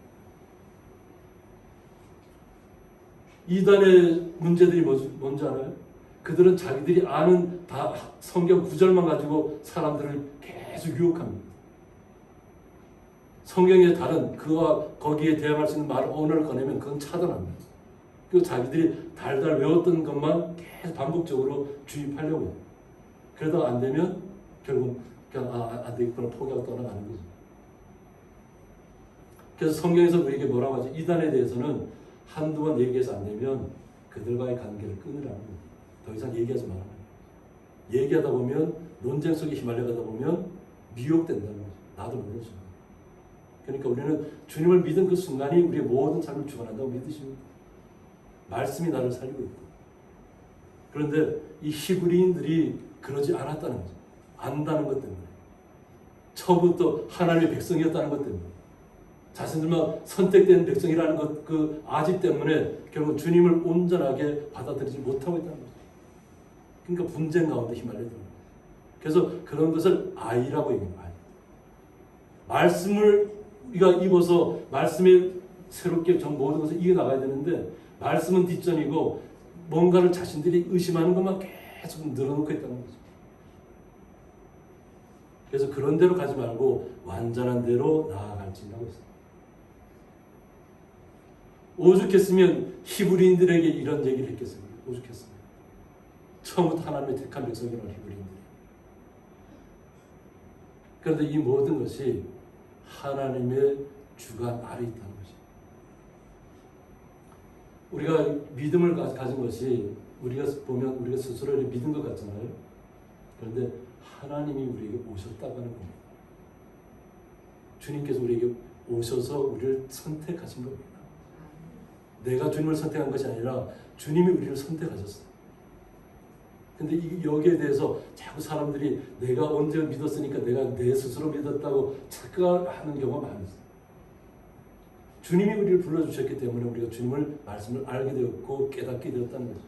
Speaker 1: 이단의 문제들이 뭔지 알아요? 그들은 자기들이 아는 다 성경 구절만 가지고 사람들을 계속 유혹합니다. 성경에 다른 그와 거기에 대항할 수 있는 말 언어를 꺼내면 그건 차단합니다. 그리고 자기들이 달달 외웠던 것만 계속 반복적으로 주입하려고 해요. 그러다가 안 되면 결국 그냥 안 되겠구나 포기하고 떠나가는 거죠. 그래서 성경에서 우리에게 뭐라고 하지? 이단에 대해서는 한두 번 얘기해서 안 되면 그들과의 관계를 끊으라는 거예요. 더 이상 얘기하지 말라는 거예요. 얘기하다 보면 논쟁 속에 휘말려가다 보면 미혹된다는 거죠. 나도 모르죠. 그러니까 우리는 주님을 믿은 그 순간이 우리의 모든 삶을 주관한다고 믿으십니다. 말씀이 나를 살리고 있고. 그런데 이 히브리인들이 그러지 않았다는 거죠. 안다는 것 때문에. 처음부터 하나님의 백성이었다는 것 때문에. 자신들만 선택된 백성이라는 것, 그 아집 때문에 결국 주님을 온전하게 받아들이지 못하고 있다는 거죠. 그러니까 분쟁 가운데 휘말려요. 그래서 그런 것을 아이라고 얘기합니다. 아이. 말씀을 우리가 입어서 말씀에 새롭게 모든 것을 이겨나가야 되는데 말씀은 뒷전이고 뭔가를 자신들이 의심하는 것만 계속 늘어놓고 있다는 거죠. 그래서 그런 대로 가지 말고 완전한 대로 나아갈지라고 했어요. 오죽했으면 히브리인들에게 이런 얘기를 했겠어요. 오죽했으면. 처음부터 하나님의 택한 백성이라는 히브리인들. 그런데 이 모든 것이 하나님의 주관 아래 있다는 것이. 우리가 믿음을 가진 것이 우리가 보면 우리가 스스로 믿은 것 같잖아요. 그런데 하나님이 우리에게 오셨다고 하는 겁니다. 주님께서 우리에게 오셔서 우리를 선택하신 겁니다. 내가 주님을 선택한 것이 아니라 주님이 우리를 선택하셨어요. 근데 여기에 대해서 자꾸 사람들이 내가 언제 믿었으니까 내가 내 스스로 믿었다고 착각하는 경우가 많습니다. 주님이 우리를 불러주셨기 때문에 우리가 주님을 말씀을 알게 되었고 깨닫게 되었다는 거죠.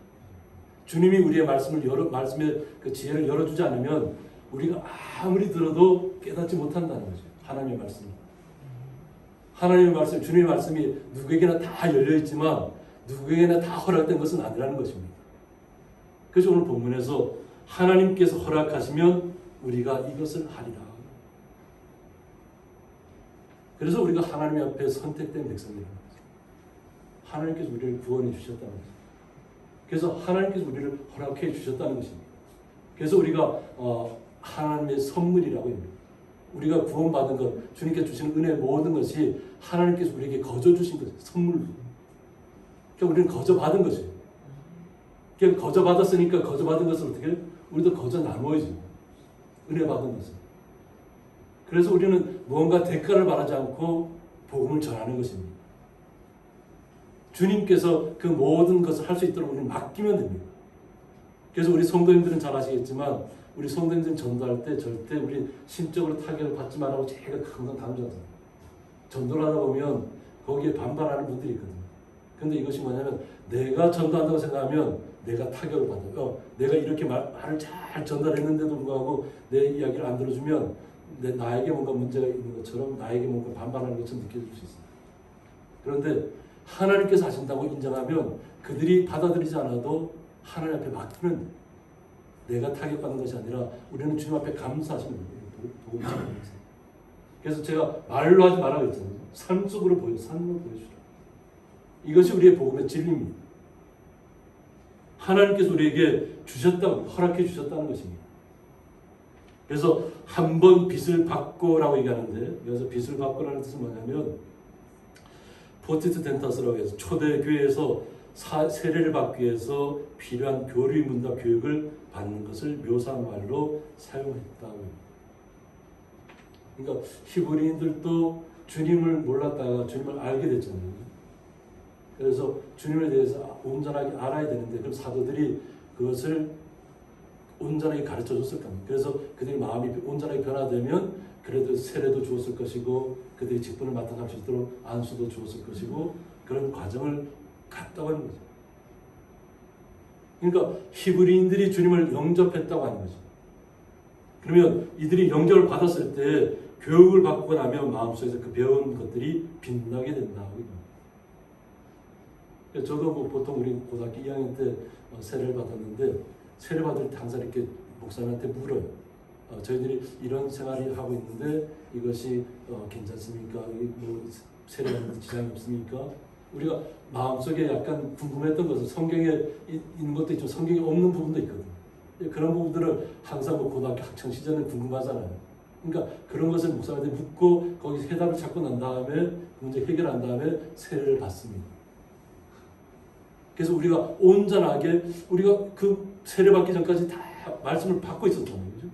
Speaker 1: 주님이 우리의 말씀의 그 지혜를 열어주지 않으면 우리가 아무리 들어도 깨닫지 못한다는 거죠. 하나님의 말씀을. 하나님의 말씀, 주님의 말씀이 누구에게나 다 열려있지만 누구에게나 다 허락된 것은 아니라는 것입니다. 그래서 오늘 본문에서 하나님께서 허락하시면 우리가 이것을 하리라. 그래서 우리가 하나님 앞에 선택된 백성이라는 거죠. 하나님께서 우리를 구원해 주셨다는 거죠. 그래서 하나님께서 우리를 허락해 주셨다는 것입니다. 그래서 우리가 하나님의 선물이라고 합니다. 우리가 구원받은 것, 주님께 주시는 은혜의 모든 것이 하나님께서 우리에게 거저 주신 것이에요. 선물로. 그러니까 우리는 거저 받은 것이에요. 그러니까 거저 받았으니까 거저 받은 것을 어떻게 해요? 우리도 거저 나눠야지. 은혜 받은 것을. 그래서 우리는 무언가 대가를 바라지 않고 복음을 전하는 것입니다. 주님께서 그 모든 것을 할 수 있도록 우리는 맡기면 됩니다. 그래서 우리 성도님들은 잘 아시겠지만 우리 성도님들 전도할 때 절대 우리 심적으로 타격을 받지 말라고 제가 항상 강조하잖아요. 전도를 하다 보면 거기에 반발하는 분들이 있거든요. 근데 이것이 뭐냐면 내가 전도한다고 생각하면 내가 타격을 받아요. 내가 이렇게 말을 잘 전달했는데도 불구하고 내 이야기를 안 들어주면 나에게 뭔가 문제가 있는 것처럼 나에게 뭔가 반발하는 것처럼 느껴질 수 있어요. 그런데 하나님께서 하신다고 인정하면 그들이 받아들이지 않아도 하나님 앞에 맡기면 돼요. 내가 타격받는 것이 아니라 우리는 주님 앞에 감사하시는 거예요. 그래서 제가 말로 하지 말라고 했잖아요. 삶 속으로 삶으로 보여주라. 이것이 우리의 복음의 진리입니다. 하나님께서 우리에게 주셨다고 허락해 주셨다는 것입니다. 그래서 한 번 빚을 받고라고 얘기하는데 여기서 빚을 받고라는 뜻은 뭐냐면 포티트 덴타스라고 해서 초대교회에서 세례를 받기 위해서 필요한 교리 문답 교육을 받는 것을 묘사한 말로 사용했다고 합니다. 그러니까 히브리인들도 주님을 몰랐다가 주님을 알게 됐잖아요. 그래서 주님에 대해서 온전하게 알아야 되는데 그럼 사도들이 그것을 온전하게 가르쳐 줬을 겁니다. 그래서 그들의 마음이 온전하게 변화되면 그래도 세례도 주었을 것이고 그들이 직분을 맡아갈 수 있도록 안수도 주었을 것이고 그런 과정을 갔다고 하는 거죠. 그러니까 히브리인들이 주님을 영접했다고 하는 거죠. 그러면 이들이 영접을 받았을 때 교육을 받고 나면 마음속에서 그 배운 것들이 빛나게 된다고. 저도 보통 우리 고등학교 2학년 때 세례를 받았는데 세례받을 때 항상 이렇게 목사님한테 물어요. 저희들이 이런 생활을 하고 있는데 이것이 괜찮습니까? 뭐 세례받는 지장이 없습니까? 우리가 마음속에 약간 궁금했던 것은 성경에 있는 것도 있지만 성경에 없는 부분도 있거든요. 그런 부분들을 항상 뭐 고등학교 학창 시절에 궁금하잖아요. 그러니까 그런 것을 목사님한테 묻고 거기서 해답을 찾고 난 다음에 문제 해결한 다음에 세례를 받습니다. 그래서 우리가 온전하게 우리가 그 세례 받기 전까지 다 말씀을 받고 있었잖아요. 그죠?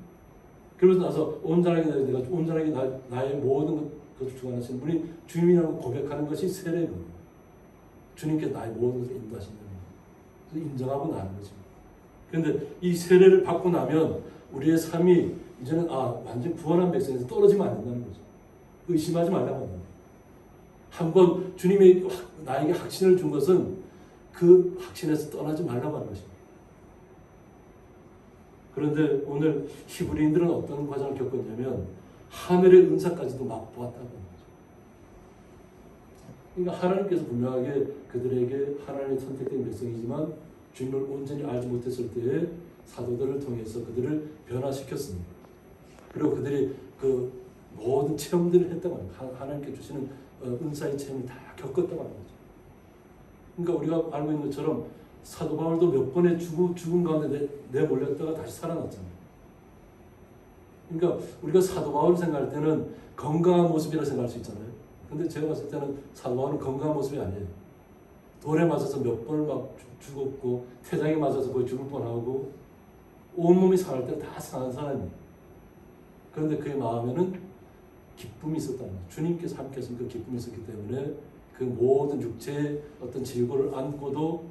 Speaker 1: 그러고 나서 온전하게 내가 온전하게 나의 모든 것을 주관하시는 분이 주님이라고 고백하는 것이 세례거든요. 주님께 나의 모든 것을 인도하신다는 거. 그래서 인정하고 나는 거죠. 그런데 이 세례를 받고 나면 우리의 삶이 이제는 완전 구원한 백성에서 떨어지면 안 된다는 거죠. 의심하지 말라고 합니다. 한번 주님이 나에게 확신을 준 것은 그 확신에서 떠나지 말라고 하는 것입니다. 그런데 오늘 히브리인들은 어떤 과정을 겪었냐면 하늘의 은사까지도 맛보았다고 합니다. 그러니까 하나님께서 분명하게 그들에게 하나님의 선택된 백성이지만 주님을 온전히 알지 못했을 때에 사도들을 통해서 그들을 변화시켰습니다. 그리고 그들이 그 모든 체험들을 했다고 합니다. 하나님께 주시는 은사의 체험을 다 겪었다고 합니다. 그러니까 우리가 알고 있는 것처럼 사도 바울도 몇 번의 죽음 가운데 내몰렸다가 다시 살아났잖아요. 그러니까 우리가 사도 바울을 생각할 때는 건강한 모습이라 생각할 수 있잖아요. 근데 제가 봤을 때는 사도 바울은 건강한 모습이 아니에요. 돌에 맞아서 몇 번을 막 죽었고 태장에 맞아서 거의 죽을 뻔하고 온몸이 상할 때 다 상한 사람이에요. 그런데 그의 마음에는 기쁨이 있었다는 거예요. 주님께서 함께 하신 그 기쁨이 있었기 때문에 그 모든 육체의 어떤 질고를 안고도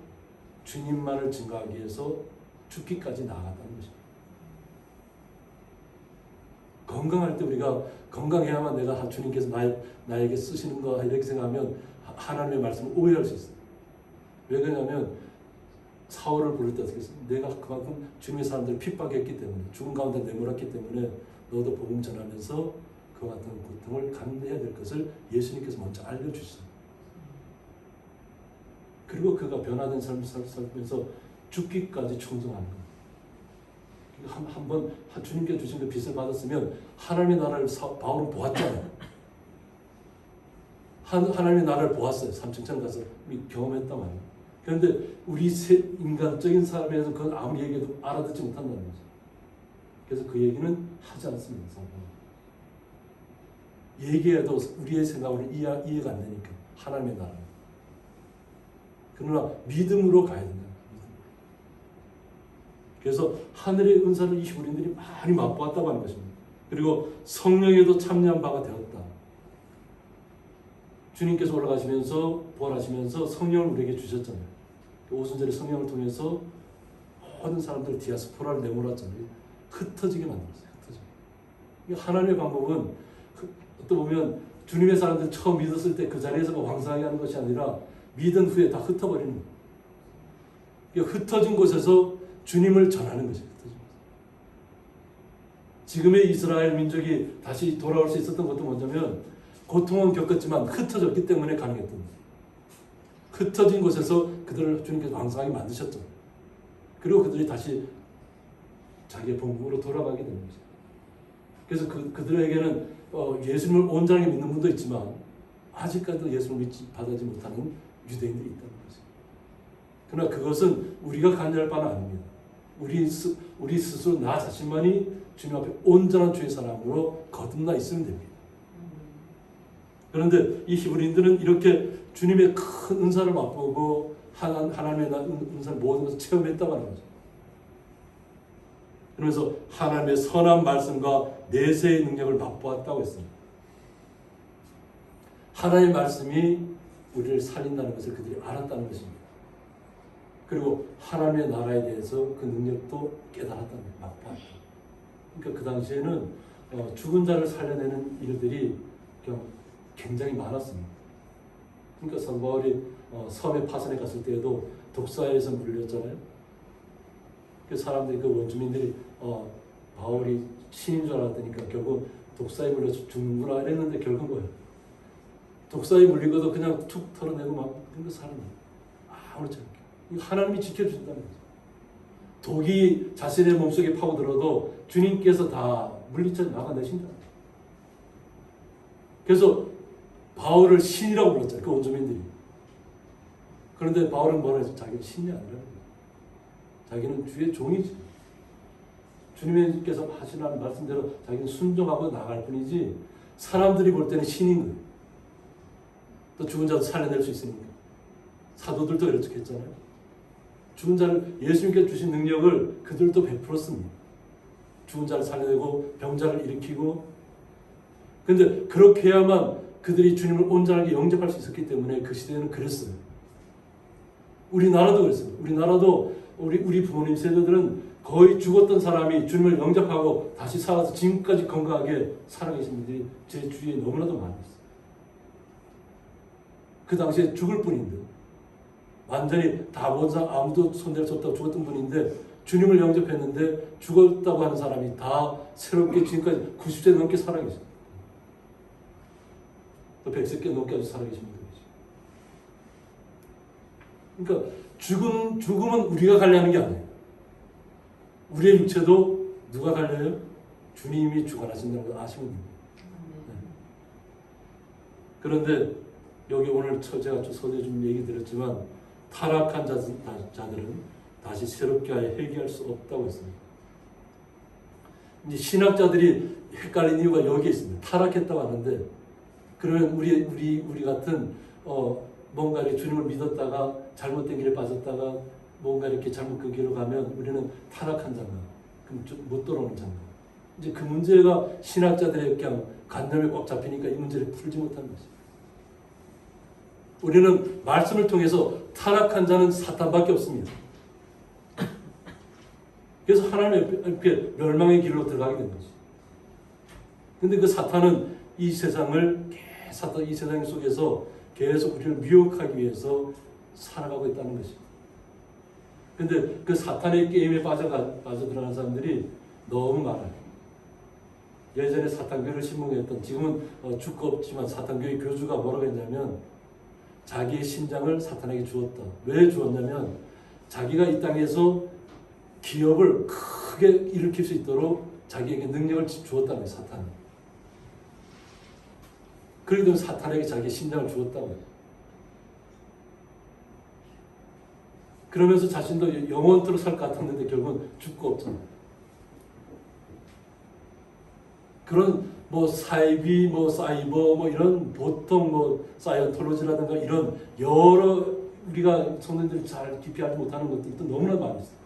Speaker 1: 주님만을 증거하기 위해서 죽기까지 나아갔다는 것입니다. 건강할 때 우리가 건강해야만 내가 주님께서 나에게 쓰시는 거 이렇게 생각하면 하나님의 말씀을 오해할 수 있어요. 왜 그러냐면 사울을 부를 때 어떻게 했어요? 내가 그만큼 주님의 사람들을 핍박했기 때문에 죽은 가운데 내몰았기 때문에 너도 복음 전하면서 그와 같은 고통을 감내해야 될 것을 예수님께서 먼저 알려주시죠. 그리고 그가 변화된 삶을 살면서 죽기까지 충성하는 거예요. 한번 주님께 주신 그 빚을 받았으면 하나님의 나라를 바울은 보았잖아요. 하나님의 나라를 보았어요. 삼층천 가서 경험했단 말이에요. 그런데 우리 인간적인 삶에서 그건 아무리 얘기해도 알아듣지 못한다는 거죠. 그래서 그 얘기는 하지 않습니다. 얘기해도 우리의 생각으로 이해가 안 되니까 하나님의 나라. 그러나 믿음으로 가야 된다. 그래서 하늘의 은사를 이 히브리인들이 많이 맛보았다고 하는 것입니다. 그리고 성령에도 참여한 바가 되었다. 주님께서 올라가시면서 부활하시면서 성령을 우리에게 주셨잖아요. 오순절에 성령을 통해서 모든 사람들 디아스포라를 내몰았잖아요. 흩어지게 만들었어요. 흩어지게. 하나님의 방법은 어떻게 보면 주님의 사람들 처음 믿었을 때 그 자리에서 왕성하게 하는 것이 아니라 믿은 후에 다 흩어버리는 거예요. 그러니까 흩어진 곳에서 주님을 전하는 것이에요. 지금의 이스라엘 민족이 다시 돌아올 수 있었던 것도 뭐냐면 고통은 겪었지만 흩어졌기 때문에 가능했던 거예요. 흩어진 곳에서 그들을 주님께서 왕성하게 만드셨죠. 그리고 그들이 다시 자기의 본국으로 돌아가게 되는 거죠. 그래서 그들에게는 예수님을 온전하게 믿는 분도 있지만 아직까지도 예수님을 받아들이지 못하는 유대인들이 있다는 거죠. 그러나 그것은 우리가 간절할 바는 아닙니다. 우리 스스로 나 자신만이 주님 앞에 온전한 주의 사람으로 거듭나 있으면 됩니다. 그런데 이 히브리인들은 이렇게 주님의 큰 은사를 맛보고 하나님의 은사를 모든 것을 체험했다고 하는 거죠. 그러면서 하나님의 선한 말씀과 내세의 능력을 맛보았다고 했습니다. 하나님의 말씀이 우리를 살린다는 것을 그들이 알았다는 것입니다. 그리고 하나님의 나라에 대해서 그 능력도 깨달았다는 거예요. 맛보았다. 그러니까 그 당시에는 죽은 자를 살려내는 일들이 그냥 굉장히 많았습니다. 그러니까 사도 바울이 섬의 파선에 갔을 때에도 독사에서 물렸잖아요. 그 사람들이 그 원주민들이 바울이 신인 줄 알았다니까 결국 독사에 물려서 죽는구나 이랬는데 결국 뭐예요? 독사에 물리고도 그냥 툭 털어내고 막 그런 거 살아나요. 아무렇지 않게. 하나님이 지켜준다는 거죠. 독이 자신의 몸속에 파고들어도 주님께서 다 물리쳐 나가내신다. 그래서 바울을 신이라고 불렀잖아요. 그 원주민들이. 그런데 바울은 뭐라 했어? 자기는 신이 아니라는 거예요. 자기는 주의 종이지. 주님께서 하시는 말씀대로 자기는 순종하고 나갈 뿐이지 사람들이 볼 때는 신인 거예요. 또 죽은 자도 살려낼 수 있으니까. 사도들도 이렇게 했잖아요. 죽은 자를 예수님께 주신 능력을 그들도 베풀었습니다. 죽은 자를 살려내고 병자를 일으키고. 근데 그렇게 해야만 그들이 주님을 온전하게 영접할 수 있었기 때문에 그 시대는 그랬어요. 우리나라도 그랬어요. 우리나라도 우리 부모님 세대들은 거의 죽었던 사람이 주님을 영접하고 다시 살아서 지금까지 건강하게 살아계신 분들이 제 주위에 너무나도 많이 있어요. 그 당시에 죽을 뿐인데 완전히 다 본 사람 아무도 손댈 수 없다고 죽었던 분인데 주님을 영접했는데 죽었다고 하는 사람이 다 새롭게 지금까지 90세 넘게 살아계세요. 또 100세 넘게 아주 살아계신 분들이죠. 그러니까 죽음은 우리가 관리하는 게 아니에요. 우리의 육체도 누가 관리해요? 주님이 주관하신다는 걸 아시면 됩니다. 네. 그런데 여기 오늘 제가 서두에 좀 얘기 드렸지만 타락한 자들은 다시 새롭게 하여 회개할 수 없다고 했습니다. 이제 신학자들이 헷갈린 이유가 여기에 있습니다. 타락했다고 하는데 그러면 우리 같은 뭔가 이렇게 주님을 믿었다가 잘못된 길에 빠졌다가 뭔가 이렇게 잘못 그 길로 가면 우리는 타락한 자인가? 그럼 좀 못 돌아오는 자인가? 이제 그 문제가 신학자들의 그냥 관념에 꽉 잡히니까 이 문제를 풀지 못하는 거죠. 우리는 말씀을 통해서 타락한 자는 사탄밖에 없습니다. 그래서 하나님 앞에 멸망의 길로 들어가게 된 거죠. 근데 그 사탄은 이 세상 속에서 계속 우리를 미혹하기 위해서 살아가고 있다는 것이죠. 근데 그 사탄의 게임에 빠져들어가는 사람들이 너무 많아요. 예전에 사탄교를 신봉했던, 지금은 죽고 없지만 사탄교의 교주가 뭐라고 했냐면 자기의 심장을 사탄에게 주었다. 왜 주었냐면 자기가 이 땅에서 기업을 크게 일으킬 수 있도록 자기에게 능력을 주었다는 거예요. 사탄은. 그러기 때문에 사탄에게 자기의 심장을 주었다고 해요. 그러면서 자신도 영원토록 살 것 같았는데 결국은 죽고 없잖아요. 그런 사이비, 사이버, 이런 보통 사이언톨로지라든가 이런 여러 우리가 성도님들이 잘 깊이 알지 못하는 것들도 너무나 많이 있어요.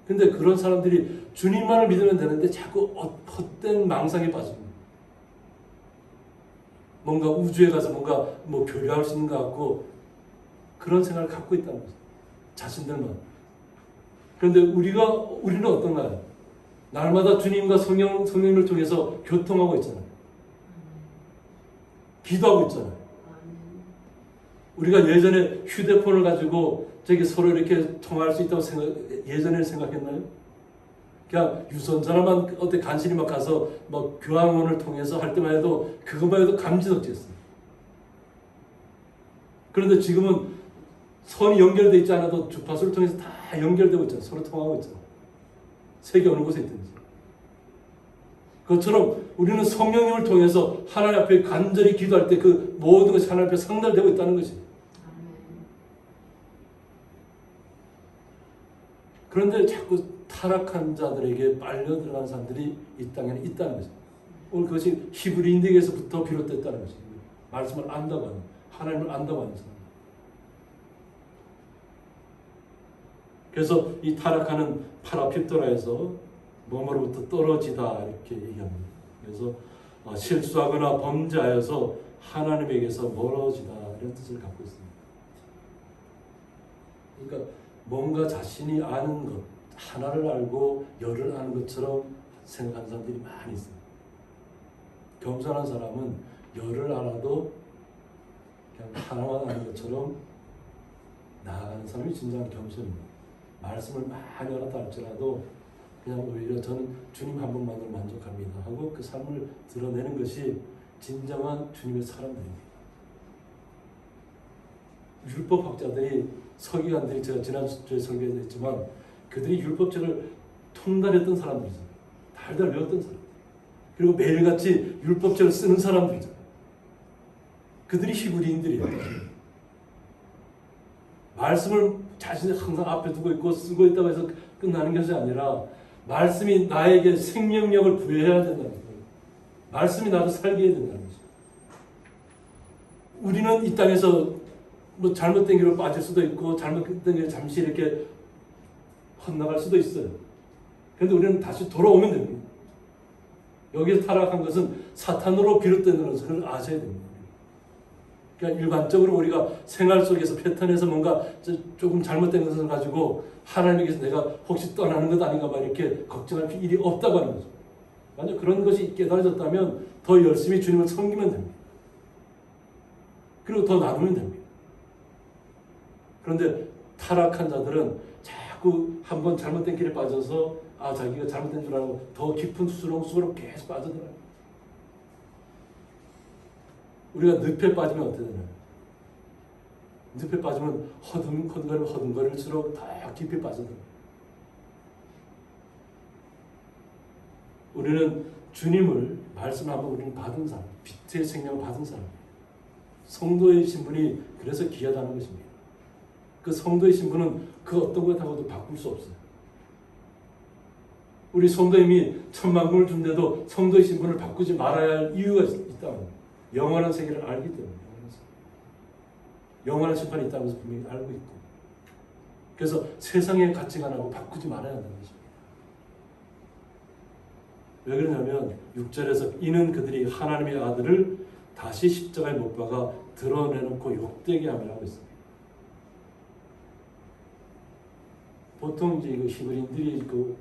Speaker 1: 근데 그런 사람들이 주님만을 믿으면 되는데 자꾸 헛된 망상에 빠집니다. 뭔가 우주에 가서 뭔가 교류할 수 있는 것 같고 그런 생각을 갖고 있다는 거죠. 자신들만. 그런데 우리는 어떤가요? 날마다 주님과 성령님을 통해서 교통하고 있잖아요. 기도하고 있잖아요. 우리가 예전에 휴대폰을 가지고 서로 이렇게 통화할 수 있다고 예전에 생각했나요? 그냥 유선전화만 어때 간신히 가서 교황원을 통해서 할 때만 해도 그것만 해도 감지덕지였어요. 그런데 지금은 선이 연결되어 있지 않아도 주파수를 통해서 다 연결되고 있잖아요. 서로 통하고 있잖아요. 세계 어느 곳에 있든지. 그것처럼 우리는 성령님을 통해서 하나님 앞에 간절히 기도할 때 그 모든 것이 하나님 앞에 상달되고 있다는 것이. 그런데 자꾸 타락한 자들에게 빨려 들어간 사람들이 이 땅에는 있다는 거죠. 오늘 그것이 히브리인에게서부터 비롯됐다는 것입니다. 말씀을 안다고 하는, 하나님을 안다고 하는 사람. 그래서 이 타락하는 파라핍토라에서 뭐뭐로부터 떨어지다 이렇게 얘기합니다. 그래서 실수하거나 범죄하여서 하나님에게서 멀어지다 이런 뜻을 갖고 있습니다. 그러니까 뭔가 자신이 아는 것, 하나를 알고 열을 아는 것처럼 생각하는 사람들이 많이 있어요. 겸손한 사람은 열을 알아도 그냥 하나만 아는 것처럼 나아가는 사람이 진정한 겸손입니다. 말씀을 많이 알았다 할지라도 그냥 오히려 저는 주님 한 분만으로 만족합니다 하고 그 삶을 드러내는 것이 진정한 주님의 사람들입니다. 율법학자들이 서기관들이 제가 지난주에 설교에도 했지만 그들이 율법책을 통달했던 사람들이잖아요. 달달 외웠던 사람들. 그리고 매일같이 율법책을 쓰는 사람들이잖아요. 그들이 히브리인들이에요. 말씀을 자신이 항상 앞에 두고 있고 쓰고 있다고 해서 끝나는 것이 아니라 말씀이 나에게 생명력을 부여해야 된다는 거예요. 말씀이 나를 살게 해야 된다는 거죠. 우리는 이 땅에서 뭐 잘못된 길로 빠질 수도 있고 잘못된 길로 잠시 이렇게 헛나갈 수도 있어요. 그런데 우리는 다시 돌아오면 됩니다. 여기서 타락한 것은 사탄으로 비롯된 것을 아셔야 됩니다. 그러니까 일반적으로 우리가 생활 속에서 패턴에서 뭔가 조금 잘못된 것을 가지고 하나님께서 내가 혹시 떠나는 것 아닌가 봐 이렇게 걱정할 일이 없다고 하는 거죠. 만약 그런 것이 깨달아졌다면 더 열심히 주님을 섬기면 됩니다. 그리고 더 나누면 됩니다. 그런데 타락한 자들은 자꾸 한번 잘못된 길에 빠져서 자기가 잘못된 줄 알고 더 깊은 수렁속으로 계속 빠져들어요. 우리가 늪에 빠지면 어떻게 되나요? 늪에 빠지면 허둥거릴수록 더 깊이 빠져들어요. 우리는 주님을 말씀하면 우리는 받은 사람, 빛의 생명을 받은 사람. 성도의 신분이 그래서 귀하다는 것입니다. 그 성도의 신분은 그 어떤 것하고도 바꿀 수 없어요. 우리 성도님이 천만금을 준데도 성도의 신분을 바꾸지 말아야 할 이유가 있다는 영원한 세계를 알기 때문에 영원한 심판이 있다면서 분명히 알고 있고 그래서 세상의 가치관하고 바꾸지 말아야 한다는 것입니다. 왜 그러냐면 6절에서 이는 그들이 하나님의 아들을 다시 십자가에 못 박아 드러내놓고 욕되게 함이라고 하고 있습니다. 보통 이제 이거 히브리인들이 그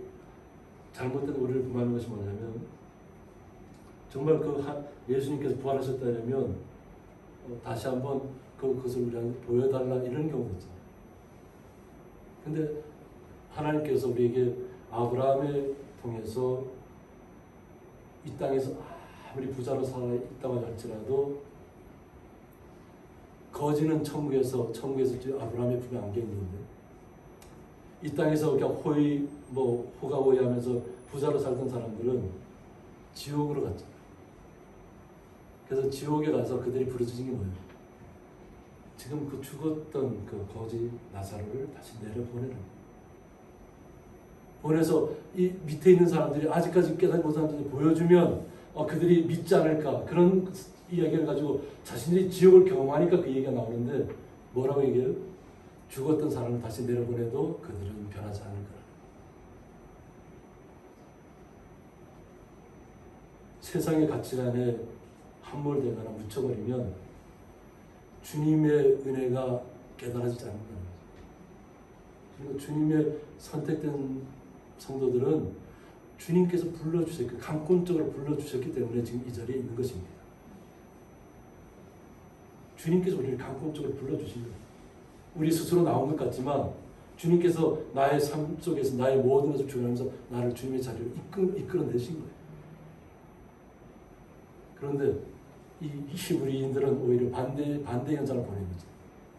Speaker 1: 잘못된 우리를 구하는 것이 뭐냐면 정말 예수님께서 부활하셨다면 다시 한번 그것을 우리한테 보여달라 이런 경우가 있잖아요. 근데 하나님께서 우리에게 아브라함을 통해서 이 땅에서 아무리 부자로 살아 있다고 할지라도 거지는 천국에서 아브라함의 품에 안겨 있는데 이 땅에서 그냥 호가호위하면서 부자로 살던 사람들은 지옥으로 갔잖아요. 그래서 지옥에 가서 그들이 부르짖은 게 뭐예요? 지금 그 죽었던 그 거지 나사로를 다시 내려보내라. 보내서 이 밑에 있는 사람들이 아직까지 깨닫지 못한 사람들이 보여주면 그들이 믿지 않을까 그런 이야기를 가지고 자신들이 지옥을 경험하니까 그 얘기가 나오는데 뭐라고 얘기해요? 죽었던 사람을 다시 내려보내도 그들은 변하지 않을 거라. 세상의 가치관에 함몰되거나 묻혀버리면 주님의 은혜가 깨달아지지 않는다는 거죠. 그리고 주님의 선택된 성도들은 주님께서 불러주셨기, 강권적으로 불러주셨기 때문에 지금 이 자리에 있는 것입니다. 주님께서 우리를 강권적으로 불러주신 거예요. 우리 스스로 나온 것 같지만 주님께서 나의 삶 속에서 나의 모든 것을 주관하면서 나를 주님의 자리로 이끌어내신 거예요. 그런데 이 히브리인들은 오히려 반대 현상을 보낸 거죠.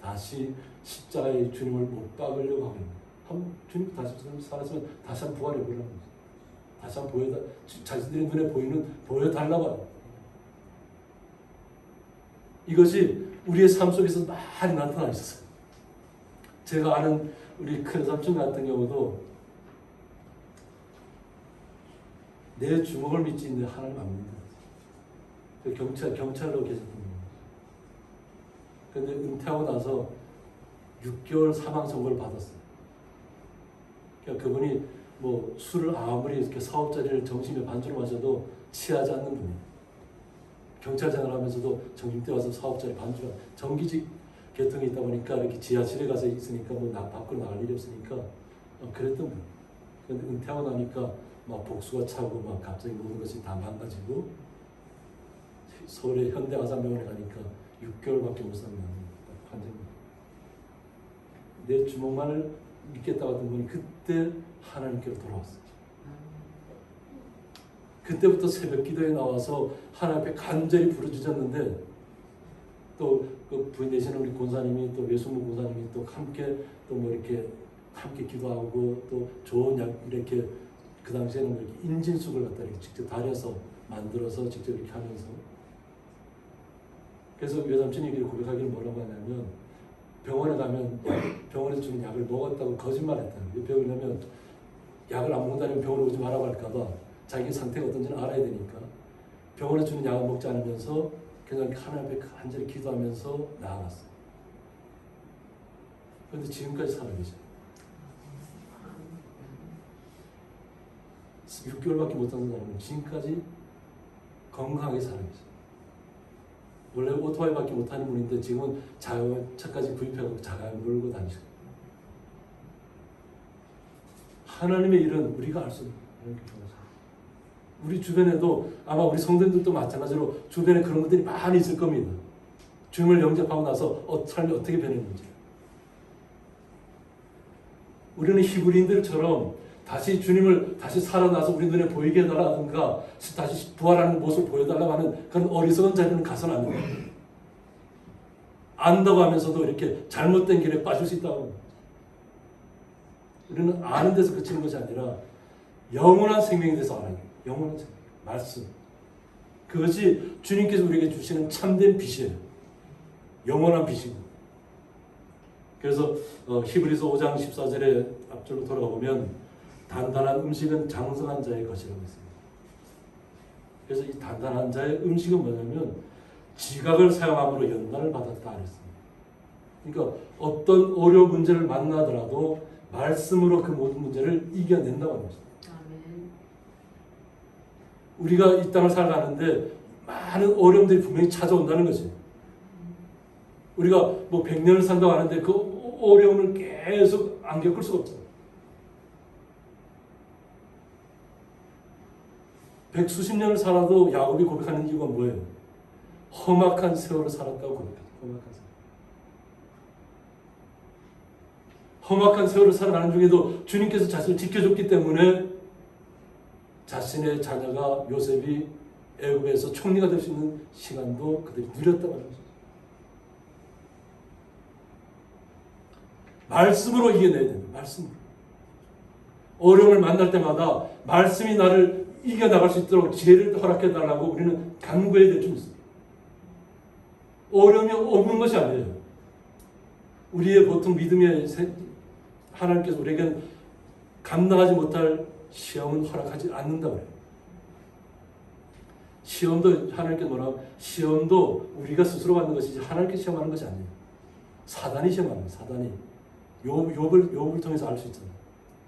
Speaker 1: 다시 십자가에 주님을 못 박으려고 하고 있는 거예요. 주님 다시 살았으면 다시 한번 부활해 보라는 거죠. 다시 한번 자신들의 눈에 보여달라고 하는 거예요. 이것이 우리의 삶 속에서 많이 나타나 있었어요. 제가 아는 우리 큰 삼촌 같은 경우도 내 주먹을 믿지 있는데 하나님 안 믿는 거예요. 경찰로 계셨던 거예요. 그런데 은퇴하고 나서 6개월 사망 선고를 받았어요. 그러니까 그분이 뭐 술을 아무리 이렇게 사업자리를 정신에 반주로 마셔도 취하지 않는 분이에요. 경찰 생활하면서도 정신대 와서 사업자리 반주로 정기직 계통이 있다 보니까 이렇게 지하실에 가서 있으니까 뭐 밖으로 나갈 일이 없으니까 그랬던 분이에요. 그런데 은퇴하고 나니까 막 복수가 차고 막 갑자기 모든 것이 다 망가지고 서울의 현대아산병원에 가니까 6개월밖에 못 사는 환자입니다. 내 주먹만을 믿겠다고 하던 분이 그때 하나님께로 돌아왔어요. 그때부터 새벽 기도에 나와서 하나님 앞에 간절히 부르짖었는데 또그 부인 되시는 우리 권사님이 또 외숙모 권사님이 또 함께 또 뭐 이렇게 함께 기도하고 또 좋은 약 이렇게 그 당시에는 뭐 이렇게 인진숙을 갖다 이렇게 직접 다려서 만들어서 직접 이렇게 하면서 그래서 외삼촌이 이렇게 고백하기를 뭐라고 하냐면 병원에 가면 병원에서 주는 약을 먹었다고 거짓말했다는 거예요. 왜냐면 약을 안 먹고 다니면 병원에 오지 말라고 할까봐 자기 상태가 어떤지는 알아야 되니까 병원에 주는 약을 먹지 않으면서 그냥 하나님 앞에 간절히 기도하면서 나아갔어요. 그런데 지금까지 살아계셔요. 6개월밖에 못 사는 사람은 지금까지 건강하게 살아계셔요. 원래 오토바이밖에 못하는 분인데 지금은 자동차까지 구입하고 자가용 몰고 다니시고 하나님의 일은 우리가 알 수 없는 거죠. 우리 주변에도 아마 우리 성도님들도 마찬가지로 주변에 그런 것들이 많이 있을 겁니다. 주님을 영접하고 나서 삶이 어떻게 변했는지. 우리는 히브리인들처럼 다시 주님을 다시 살아나서 우리 눈에 보이게 해달라든가 다시 부활하는 모습을 보여달라고 하는 그런 어리석은 자리는 가서는 안 돼요. 안다고 하면서도 이렇게 잘못된 길에 빠질 수 있다고 합니다. 우리는 아는 데서 그치는 것이 아니라 영원한 생명에 대해서 알아요. 영원한 생명, 말씀. 그것이 주님께서 우리에게 주시는 참된 빛이에요. 영원한 빛이고. 그래서 히브리서 5장 14절에 앞절로 돌아가 보면 단단한 음식은 장성한 자의 것이라고 했습니다. 그래서 이 단단한 자의 음식은 뭐냐면 지각을 사용함으로 연단을 받았다 그랬습니다. 그러니까 어떤 어려운 문제를 만나더라도 말씀으로 그 모든 문제를 이겨낸다고 하는 것입니다. 우리가 이 땅을 살아가는데 많은 어려움들이 분명히 찾아온다는 거지. 우리가 뭐 100년을 산다고 하는데 그 어려움을 계속 안 겪을 수가 없잖아. 백수십 년을 살아도 야곱이 고백하는 이유가 뭐예요? 험악한 세월을 살았다고 고백해요. 험악한 세월을 살아가는 중에도 주님께서 자신을 지켜줬기 때문에 자신의 자녀가 요셉이 애굽에서 총리가 될 수 있는 시간도 그들이 누렸다고 하는 거죠. 말씀으로 이겨내야 됩니다. 말씀으로. 어려움을 만날 때마다 말씀이 나를 이겨나갈 수 있도록 지혜를 허락해달라고 우리는 간구해야 될 줄 믿습니다. 어려움이 없는 것이 아니에요. 우리의 보통 믿음의 하나님께서 우리에게 감당하지 못할 시험은 허락하지 않는다고 그래요. 시험도 하나님께서 뭐라고? 시험도 우리가 스스로 받는 것이지 하나님께서 시험하는 것이 아니에요. 사단이 시험하는 거예요. 사단이. 욥을 통해서 알 수 있잖아요.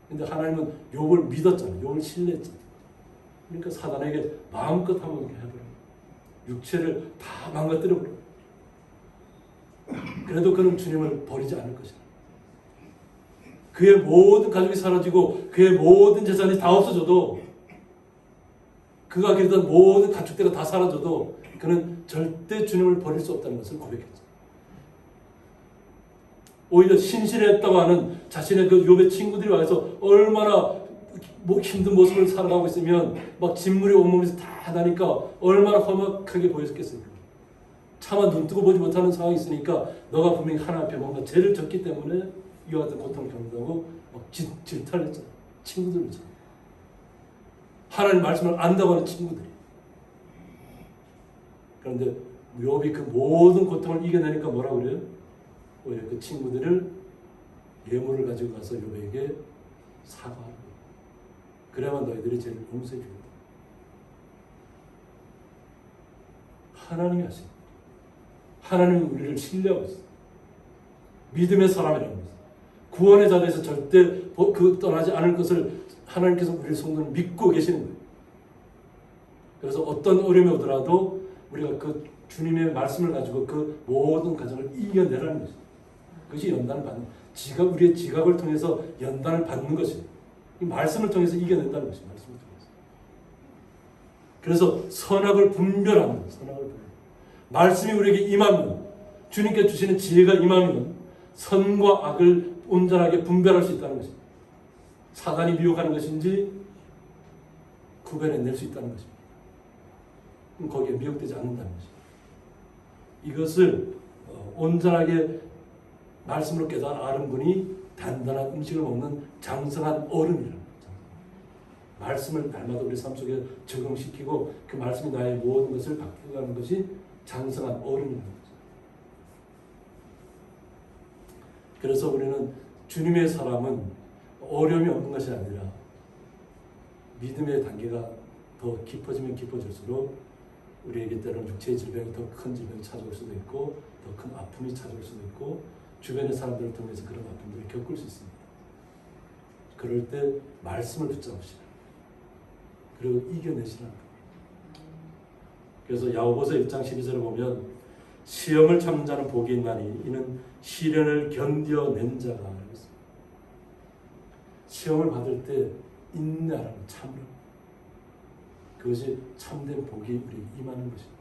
Speaker 1: 근데 하나님은 욥을 믿었잖아요. 욥을 신뢰했잖아요. 그러니까 사단에게 마음껏 한번 해버려요. 육체를 다 망가뜨려버려요. 그래도 그는 주님을 버리지 않을 것이다. 그의 모든 가족이 사라지고 그의 모든 재산이 다 없어져도 그가 기르던 모든 가축대가 다 사라져도 그는 절대 주님을 버릴 수 없다는 것을 고백했죠. 오히려 신실했다고 하는 자신의 그 욥의 친구들이 와서 얼마나 힘든 모습을 살아가고 있으면 막 진물이 온몸에서 다 나니까 얼마나 험악하게 보였겠어요. 차마 눈 뜨고 보지 못하는 상황이 있으니까 너가 분명히 하나님 앞에 뭔가 죄를 졌기 때문에 이와 같은 고통을 겪는다고 막 질타를 했잖아요. 친구들을. 하나님 말씀을 안다고 하는 친구들이. 그런데 욥이 그 모든 고통을 이겨내니까 뭐라고 그래요? 오히려 그 친구들을 예물을 가지고 가서 욥에게 사과하는 거예요. 그래야만 너희들이 죄를 용서해 주겠다. 하나님이 하십니다. 하나님은 우리를 신뢰하고 있어요. 믿음의 사람이라는 것은 구원의 자리에서 절대 떠나지 않을 것을 하나님께서 우리 성도를 믿고 계시는 거예요. 그래서 어떤 어려움이 오더라도 우리가 그 주님의 말씀을 가지고 그 모든 과정을 이겨내라는 것이죠. 그것이 연단을 받는, 우리의 지각을 통해서 연단을 받는 것이에요. 이 말씀을 통해서 이겨낸다는 것이죠. 말씀을 통해서. 그래서 선악을 분별합니다. 선악을 분별. 말씀이 우리에게 임하면, 주님께 주시는 지혜가 임하면 선과 악을 온전하게 분별할 수 있다는 것입니다. 사단이 미혹하는 것인지 구별해낼 수 있다는 것입니다. 거기에 미혹되지 않는다는 것입니다. 이것을 온전하게 말씀으로 깨달은 아는 분이 단단한 음식을 먹는 장성한 어른이라는 거죠. 말씀을 날마다 우리 삶 속에 적용시키고 그 말씀이 나의 모든 것을 바뀌어가는 것이 장성한 어른이라는 거죠. 그래서 우리는 주님의 사람은 어려움이 없는 것이 아니라 믿음의 단계가 더 깊어지면 깊어질수록 우리에게 때로는 육체의 질병이 더 큰 질병이 찾아올 수도 있고 더 큰 아픔이 찾아올 수도 있고 주변의 사람들을 통해서 그런 아픔들을 겪을 수 있습니다. 그럴 때 말씀을 붙잡으시라. 그리고 이겨내시라. 그래서 야고보서 1장 12절을 보면 시험을 참는 자는 복이 있나니 이는 시련을 견뎌낸 자가 있습니다. 시험을 받을 때 인내하라는 참으라. 그것이 참된 복이 우리에게 임하는 것입니다.